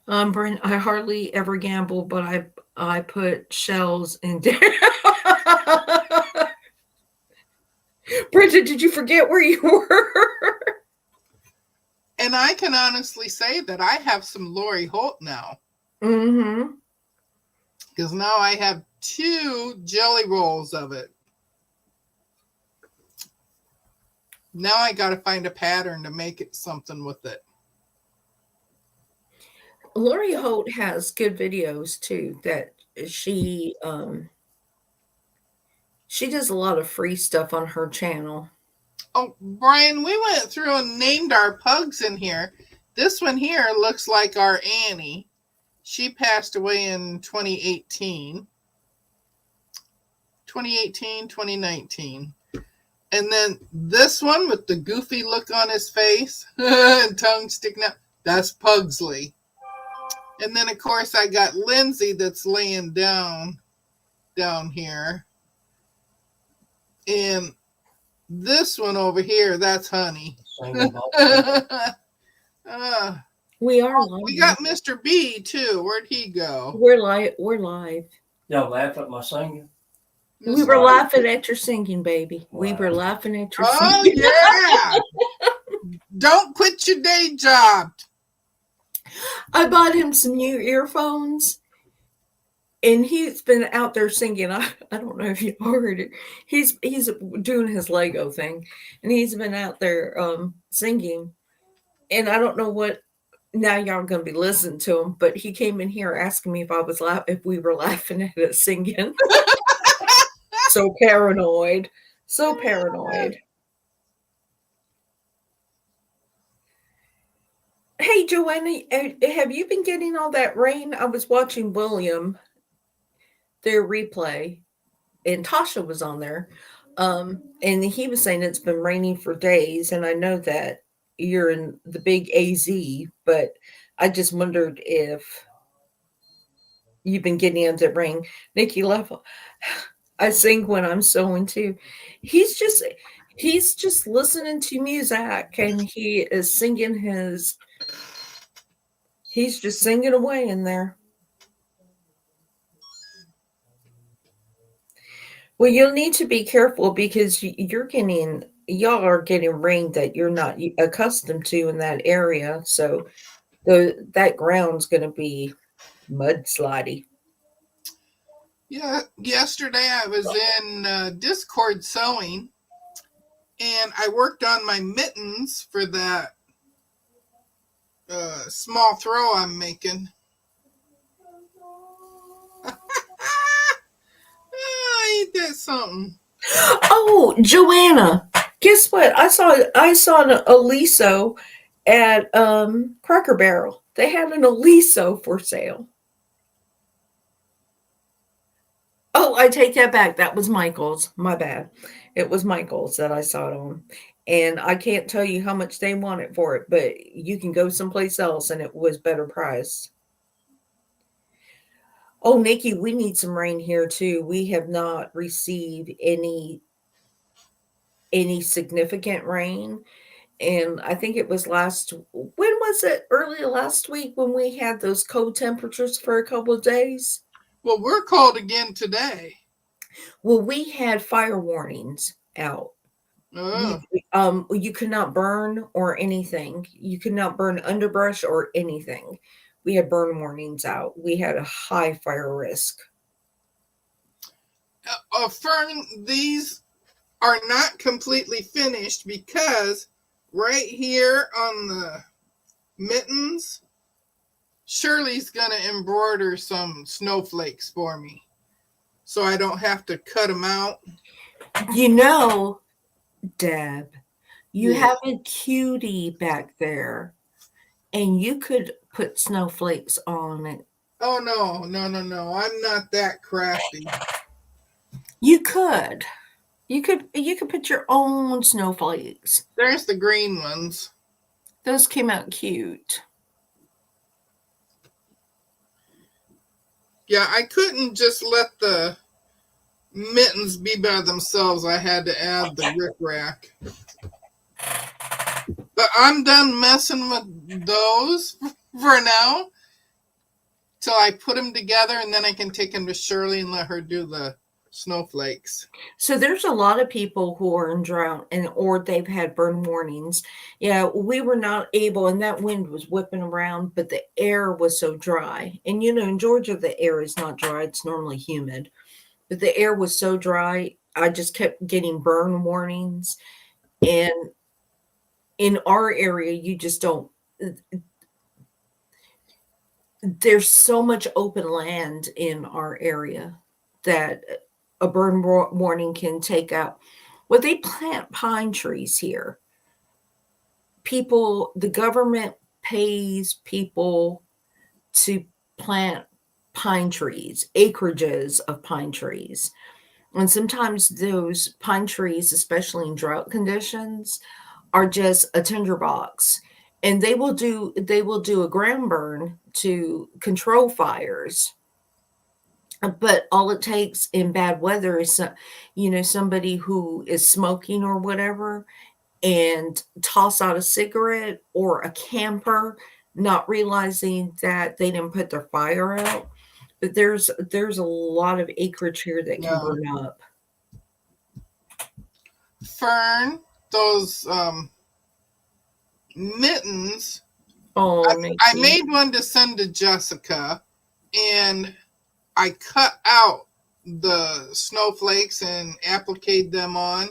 Brent, I hardly ever gamble, but I put shells in there. Bridget, did you forget where you were? And I can honestly say that I have some Lori Holt now. Mm-hmm. Because now I have 2 jelly rolls of it. Now I got to find a pattern to make it something with it. Lori Holt has good videos too that she does a lot of free stuff on her channel. Oh, Brian, we went through and named our pugs in here. This one here looks like our Annie. She passed away in 2018. 2019. And then this one with the goofy look on his face and tongue sticking out, that's Pugsley. And then, of course, I got Lindsay that's laying down here. And this one over here, that's Honey. We are live. We got Mr. B, too. Where'd he go? We're live. Y'all laugh at my singing? We were laughing at your singing, baby. Wow. We were laughing at your singing. Oh, yeah. Don't quit your day job. I bought him some new earphones, and he's been out there singing. I don't know if you heard it. He's doing his Lego thing, and he's been out there singing. And I don't know what. Now y'all gonna be listening to him, but he came in here asking me if we were laughing at it singing. So paranoid. Hey, Joanna, have you been getting all that rain? I was watching William, their replay, and Tasha was on there. And he was saying it's been raining for days, and I know that you're in the big AZ, but I just wondered if you've been getting into rain. Nikki Level, I sing when I'm sewing too. He's just listening to music, and he is singing he's just singing away in there. Well, you'll need to be careful because you're getting y'all are getting rain that you're not accustomed to in that area. So that ground's going to be mudslidey. Yeah, yesterday I was in Discord sewing, and I worked on my mittens for that small throw I'm making. Ain't that something? Oh, Joanna, guess what? I saw an Aliso at Cracker Barrel. They had an Aliso for sale. Oh, I take that back. That was Michael's. My bad. It was Michael's that I saw it on. And I can't tell you how much they wanted for it, but you can go someplace else and it was better priced. Oh, Nikki, we need some rain here too. We have not received any significant rain. And I think it was when was it? Early last week when we had those cold temperatures for a couple of days. Well, we're cold again today. Well, we had fire warnings out. Oh. You could not burn or anything. You could not burn underbrush or anything. We had burn warnings out. We had a high fire risk. Fern, these are not completely finished because right here on the mittens, Shirley's going to embroider some snowflakes for me so I don't have to cut them out. You know, Deb, you have a cutie back there and you could put snowflakes on it. Oh, no. I'm not that crafty. You could. You could put your own snowflakes. There's the green ones. Those came out cute. Yeah, I couldn't just let the mittens be by themselves. I had to add the rickrack. But I'm done messing with those for now till I put them together, and then I can take them to Shirley and let her do the snowflakes. So there's a lot of people who are in drought or they've had burn warnings. Yeah, we were not able, and that wind was whipping around, but the air was so dry. And in Georgia, the air is not dry. It's normally humid. But the air was so dry, I just kept getting burn warnings. And in our area, you just don't. There's so much open land in our area that a burn warning can take out. Well, they plant pine trees here. The government pays people to plant pine trees, acreages of pine trees. And sometimes those pine trees, especially in drought conditions, are just a tinderbox. And they will do a ground burn to control fires. But all it takes in bad weather is somebody who is smoking or whatever and toss out a cigarette, or a camper not realizing that they didn't put their fire out. But there's a lot of acreage here that can burn up. Fern, those mittens. Oh, I made one to send to Jessica, and I cut out the snowflakes and appliqued them on.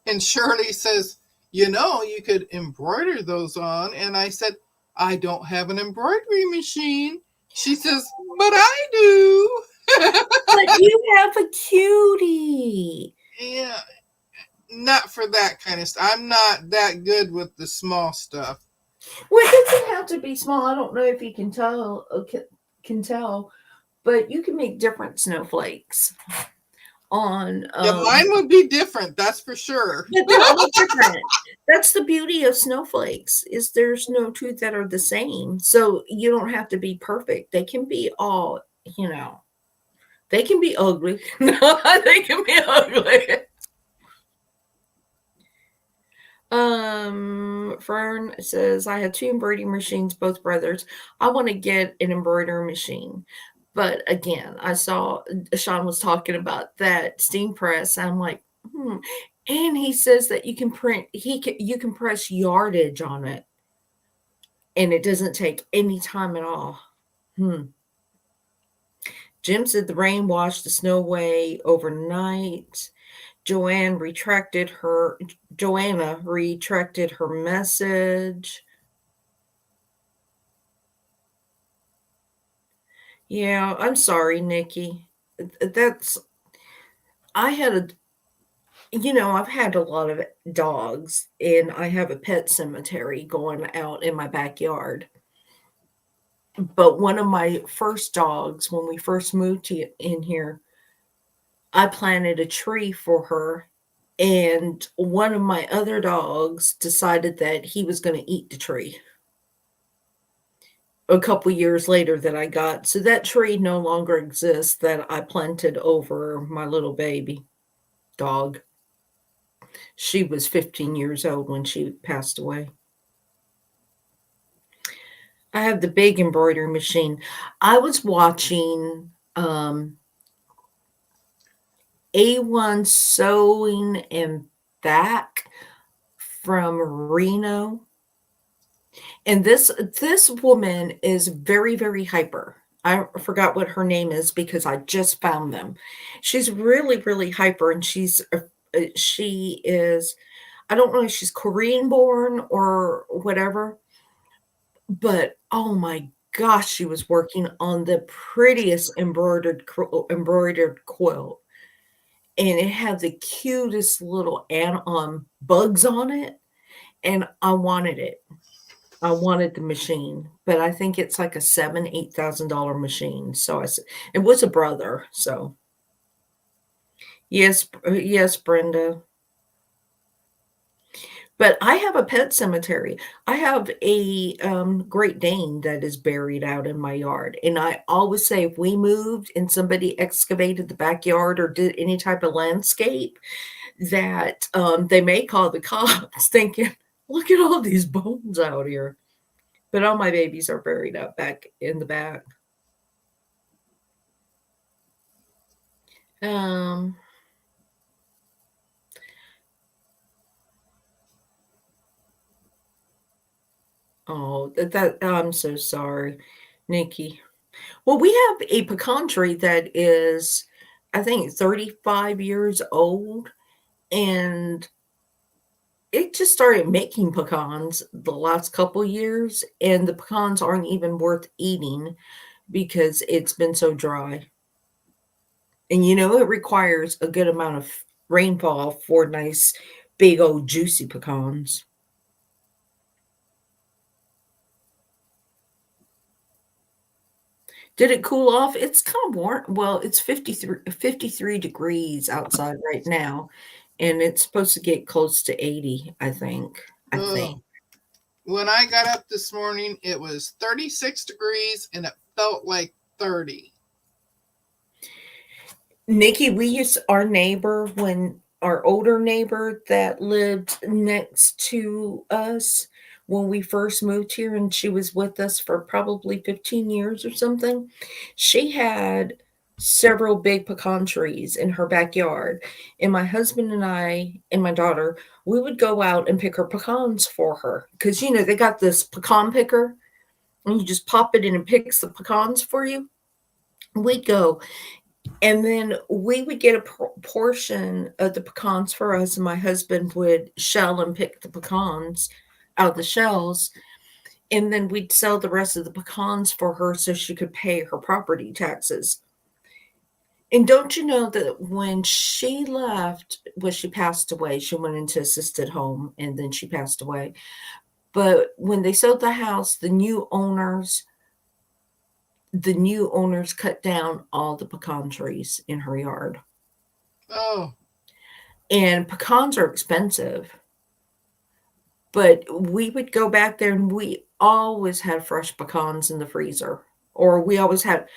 And Shirley says, you could embroider those on. And I said, I don't have an embroidery machine. She says, but I do. But you have a cutie. Yeah, not for that kind of stuff. I'm not that good with the small stuff. Well, it doesn't have to be small. I don't know if you can tell, but you can make different snowflakes on. Mine would be different, that's for sure. They're all different. That's the beauty of snowflakes, is there's no two that are the same. So you don't have to be perfect. They can be all, they can be ugly. They can be ugly. Fern says, I have 2 embroidery machines, both brothers. I want to get an embroidery machine. But again, I saw Sean was talking about that steam press. I'm like, And he says that you can press yardage on it and it doesn't take any time at all. Jim said the rain washed the snow away overnight. Joanna retracted her message. Yeah, I'm sorry, Nikki. That's I had a I've had a lot of dogs, and I have a pet cemetery going out in my backyard. But one of my first dogs, when we first moved in here, I planted a tree for her, and one of my other dogs decided that he was going to eat the tree a couple years later that I got. So that tree no longer exists that I planted over my little baby dog. She was 15 years old when she passed away. I have the big embroidery machine. I was watching A1 Sewing and Back from Reno. And this woman is very, very hyper. I forgot what her name is because I just found them. She's really, really hyper, and she is, I don't know if she's Korean born or whatever, but oh my gosh, she was working on the prettiest embroidered quilt, and it had the cutest little bugs on it, and I wanted it. I wanted the machine, but I think it's like a $8,000 machine. So it was a brother. So yes, yes, Brenda. But I have a pet cemetery. I have a Great Dane that is buried out in my yard, and I always say if we moved and somebody excavated the backyard or did any type of landscape, that they may call the cops, thinking, "Look at all these bones out here." But all my babies are buried up back in the back. Um, oh, I'm so sorry, Nikki. Well, we have a pecan tree that is, I think, 35 years old, and it just started making pecans the last couple years, and the pecans aren't even worth eating because it's been so dry. And it requires a good amount of rainfall for nice, big old juicy pecans. Did it cool off? It's kind of warm. Well, it's 53 degrees outside right now, and it's supposed to get close to 80, I think. When I got up this morning, it was 36 degrees and it felt like 30. Nikki, we used our older neighbor that lived next to us when we first moved here, and she was with us for probably 15 years or something. She had several big pecan trees in her backyard, and my husband and I and my daughter, we would go out and pick her pecans for her because they got this pecan picker, and you just pop it in and picks the pecans for you. We'd go, and then we would get a portion of the pecans for us, and my husband would shell and pick the pecans out of the shells, and then we'd sell the rest of the pecans for her so she could pay her property taxes. And don't you know that when she left, she passed away, she went into assisted home, and then she passed away. But when they sold the house, the new owners cut down all the pecan trees in her yard. Oh. And pecans are expensive. But we would go back there, and we always had fresh pecans in the freezer. Or I always had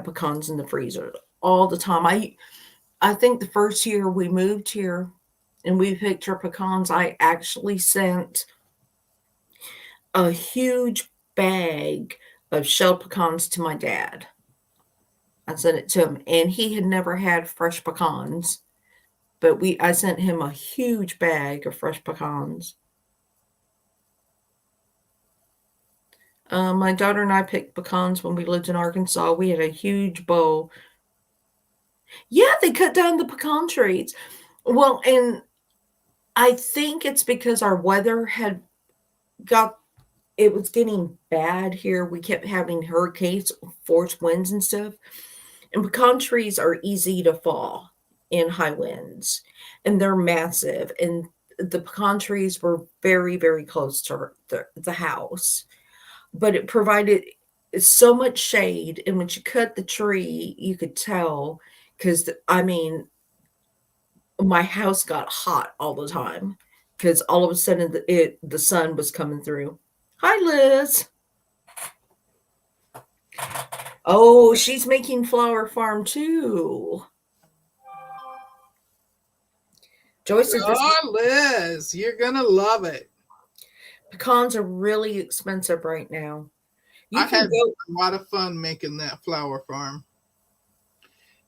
pecans in the freezer all the time. I think the first year we moved here and we picked her pecans, I actually sent a huge bag of shelled pecans to my dad. I sent it to him, and he had never had fresh pecans but I sent him a huge bag of fresh pecans. My daughter and I picked pecans when we lived in Arkansas. We had a huge bowl. Yeah, they cut down the pecan trees. Well, and I think it's because our weather had got it was getting bad here. We kept having hurricanes, force winds and stuff. And pecan trees are easy to fall in high winds, and they're massive. And the pecan trees were very, very close to the house, but it provided so much shade. And when you cut the tree, you could tell because I mean, my house got hot all the time because all of a sudden the sun was coming through. Hi, Liz. Oh, she's making flower farm too. Joyce says Oh, Liz, you're gonna love it. pecans are really expensive right now. You I can had go. a lot of fun making that flower farm.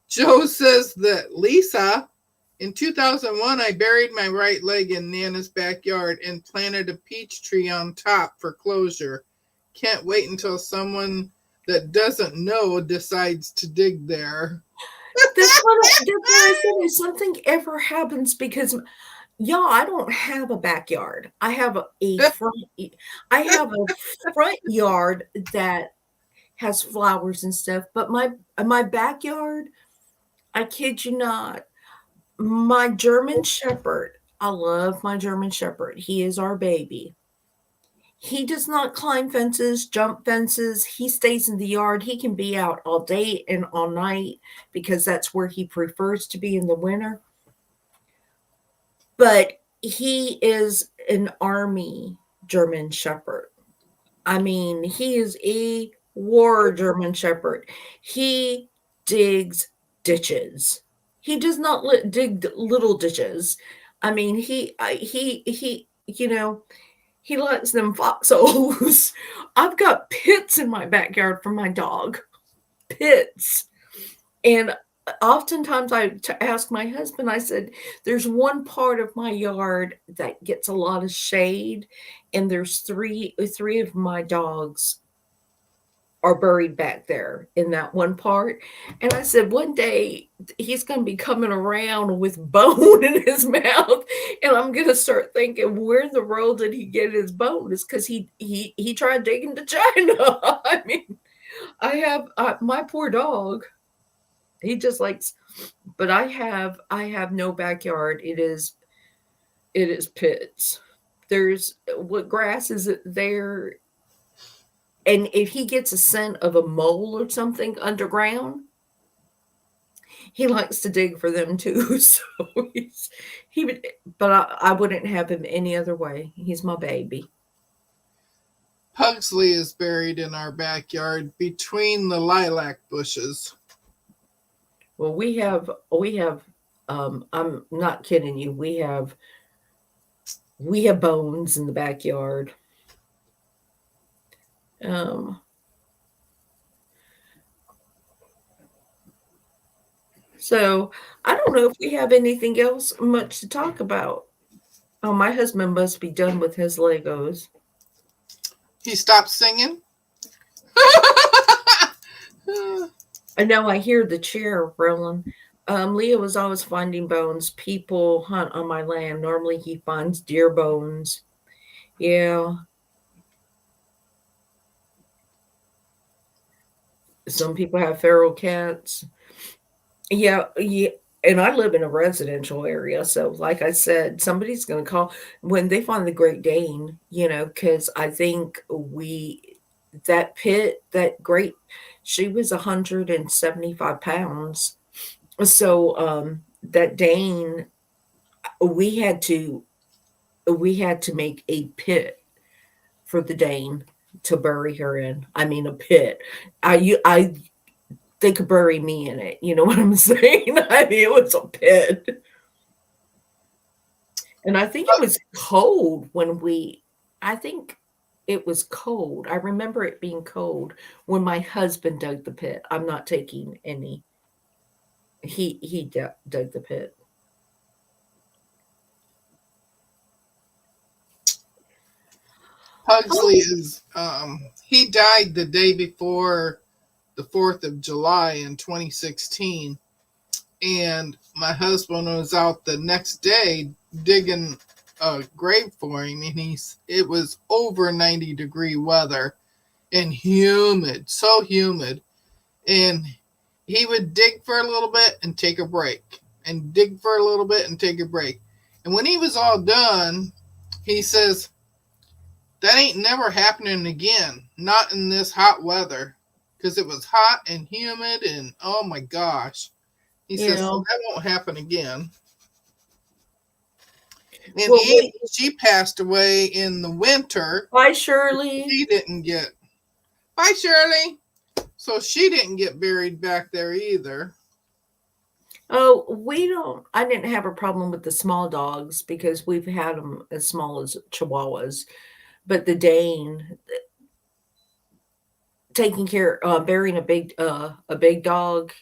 Joe says that Lisa, in 2001, I buried my right leg in Nana's backyard and planted a peach tree on top for closure. Can't wait until someone that doesn't know decides to dig there. That's what I said. If something ever happens, because y'all, I don't have a backyard. I have I have a front yard that has flowers and stuff, but my backyard, I kid you not, my German Shepherd. I love my German Shepherd. He is our baby. He does not climb fences, jump fences. He stays in the yard. He can be out all day and all night because that's where he prefers to be in the winter. But he is an army German Shepherd. I mean, he is a war German Shepherd. He digs ditches. He does not dig little ditches. I mean, he likes them foxholes. I've got pits in my backyard for my dog. Pits. And oftentimes ask my husband, I said, there's one part of my yard that gets a lot of shade, and there's three of my dogs are buried back there in that one part. And I said, one day he's going to be coming around with bone in his mouth. And I'm going to start thinking, where in the world did he get his bone? It's because he tried digging to China. I mean, I have my poor dog. He just likes, but I have no backyard. It is pits. There's what grass is there. And if he gets a scent of a mole or something underground, he likes to dig for them too. So he would, but I wouldn't have him any other way. He's my baby. Pugsley is buried in our backyard between the lilac bushes. Well, we have, I'm not kidding you. We have bones in the backyard. So I don't know if we have anything else much to talk about. Oh, my husband must be done with his Legos. He stopped singing. I know, I hear the chair rolling. Leah was always finding bones. People hunt on my land. Normally he finds deer bones. Yeah. Some people have feral cats. Yeah, yeah. And I live in a residential area. So, like I said, somebody's going to call when they find the Great Dane, because I think that pit, she was 175 pounds. So, that Dane, we had to make a pit for the Dane to bury her in. I mean, a pit. They could bury me in it. You know what I'm saying? I mean, it was a pit. And I think it was cold I think it was cold. I remember it being cold when my husband dug the pit. I'm not taking any. He dug the pit. Pugsley is he died the day before the 4th of July in 2016, and my husband was out the next day digging a grave for him, and it was over 90-degree weather and humid, so humid, and he would dig for a little bit and take a break, and dig for a little bit and take a break, and when he was all done, he says, "That ain't never happening again, not in this hot weather," because it was hot and humid, and oh my gosh. He says, "So that won't happen again." And she passed away in the winter. Bye, Shirley. She didn't get. Bye, Shirley. So she didn't get buried back there either. Oh, I didn't have a problem with the small dogs because we've had them as small as Chihuahuas. But the Dane, burying a big dog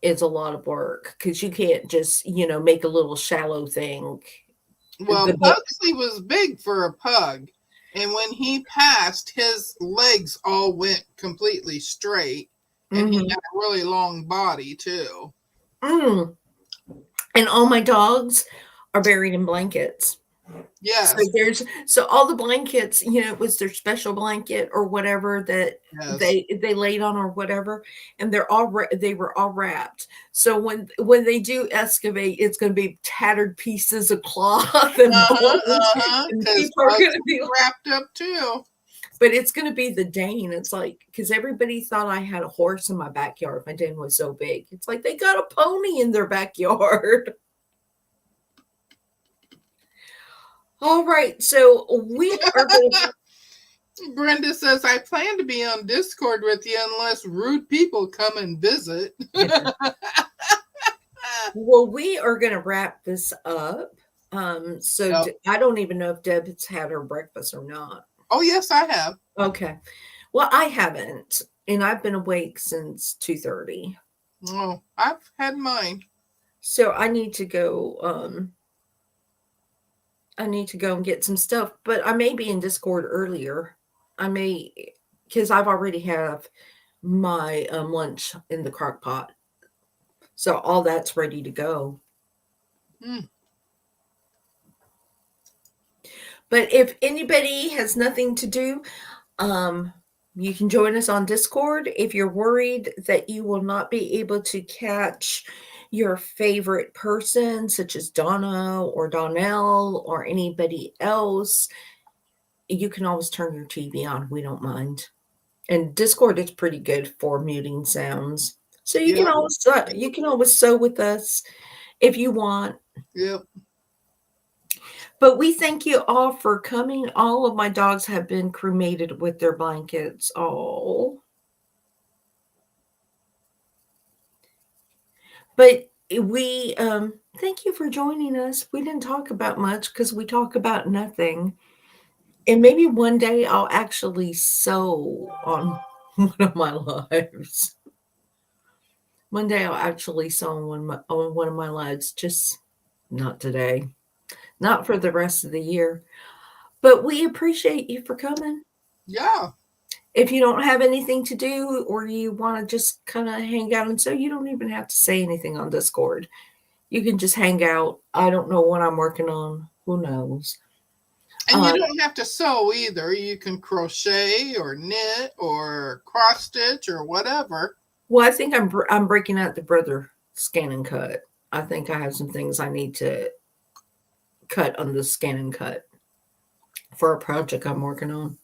is a lot of work because you can't just, make a little shallow thing. Well, Pugsley was big for a pug. And when he passed, his legs all went completely straight. And he had a really long body, too. And all my dogs are buried in blankets. Yes. So all the blankets, it was their special blanket or whatever that they laid on or whatever, and they were all wrapped. So when they do excavate, it's going to be tattered pieces of cloth and and people are going to be wrapped up too. But it's going to be the Dane. It's like, because everybody thought I had a horse in my backyard. My Dane was so big. It's like they got a pony in their backyard. All right, so we are going to... Brenda says, "I plan to be on Discord with you unless rude people come and visit." Well, we are going to wrap this up. I don't even know if Deb's had her breakfast or not. Oh, yes, I have. Okay. Well, I haven't, and I've been awake since 2:30. Oh, I've had mine. So I need to go... I need to go and get some stuff, but I may be in Discord earlier. I may, because I've already have my lunch in the crock pot. So all that's ready to go. But if anybody has nothing to do, you can join us on Discord. If you're worried that you will not be able to catch your favorite person, such as Donna or Donnell or anybody else, you can always turn your TV on. We don't mind. And Discord is pretty good for muting sounds. So you can always sew with us if you want. Yep. But we thank you all for coming. All of my dogs have been cremated with their blankets. Oh. But we thank you for joining us. We didn't talk about much because we talk about nothing. And maybe one day I'll actually sew on one of my lives. One day I'll actually sew on one of my lives. Just not today. Not for the rest of the year. But we appreciate you for coming. Yeah. If you don't have anything to do or you want to just kind of hang out and sew, you don't even have to say anything on Discord. You can just hang out. I don't know what I'm working on. Who knows? And you don't have to sew either. You can crochet or knit or cross stitch or whatever. Well, I think I'm breaking out the Brother Scan and Cut. I think I have some things I need to cut on the Scan and Cut for a project I'm working on.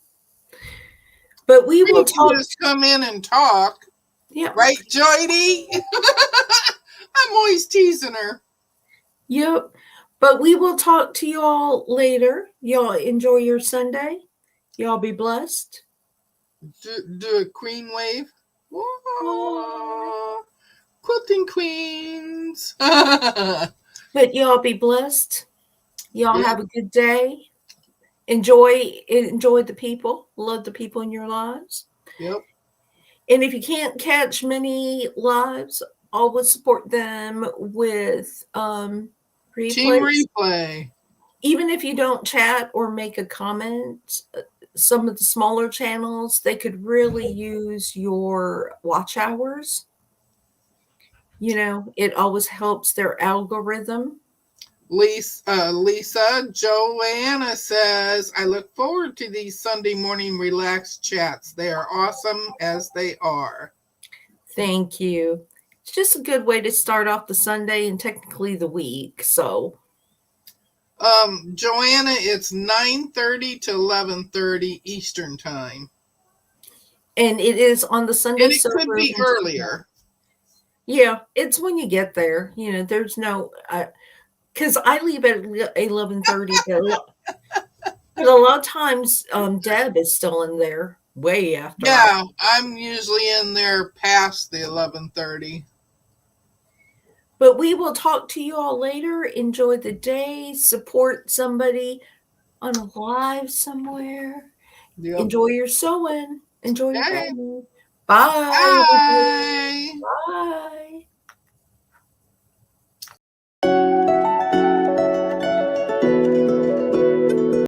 But we will just come in and talk. Yeah. Right, Jody? I'm always teasing her. Yep. But we will talk to you all later. Y'all enjoy your Sunday. Y'all be blessed. Do a queen wave. Whoa. Quilting queens. But y'all be blessed. Y'all have a good day. Enjoy the people. Love the people in your lives. Yep. And if you can't catch many lives, always support them with Team Replay. even if you don't chat or make a comment, some of the smaller channels, they could really use your watch hours. You know, it always helps their algorithm. Lisa Joanna says, I look forward to these Sunday morning relaxed chats. They are awesome as they are. Thank you. It's just a good way to start off the Sunday and technically the week. So, Joanna, it's 9:30 to 11:30 Eastern time. and it is on the Sunday And it server. could be earlier. Yeah, it's when you get there. You know, there's no because I leave at 11:30. But a lot of times, Deb is still in there way after. Yeah, I'm usually in there past the 11:30. But we will talk to you all later. Enjoy the day. Support somebody on a live somewhere. Yep. Enjoy your sewing. Enjoy your Okay. gardening. Bye. Bye. Bye.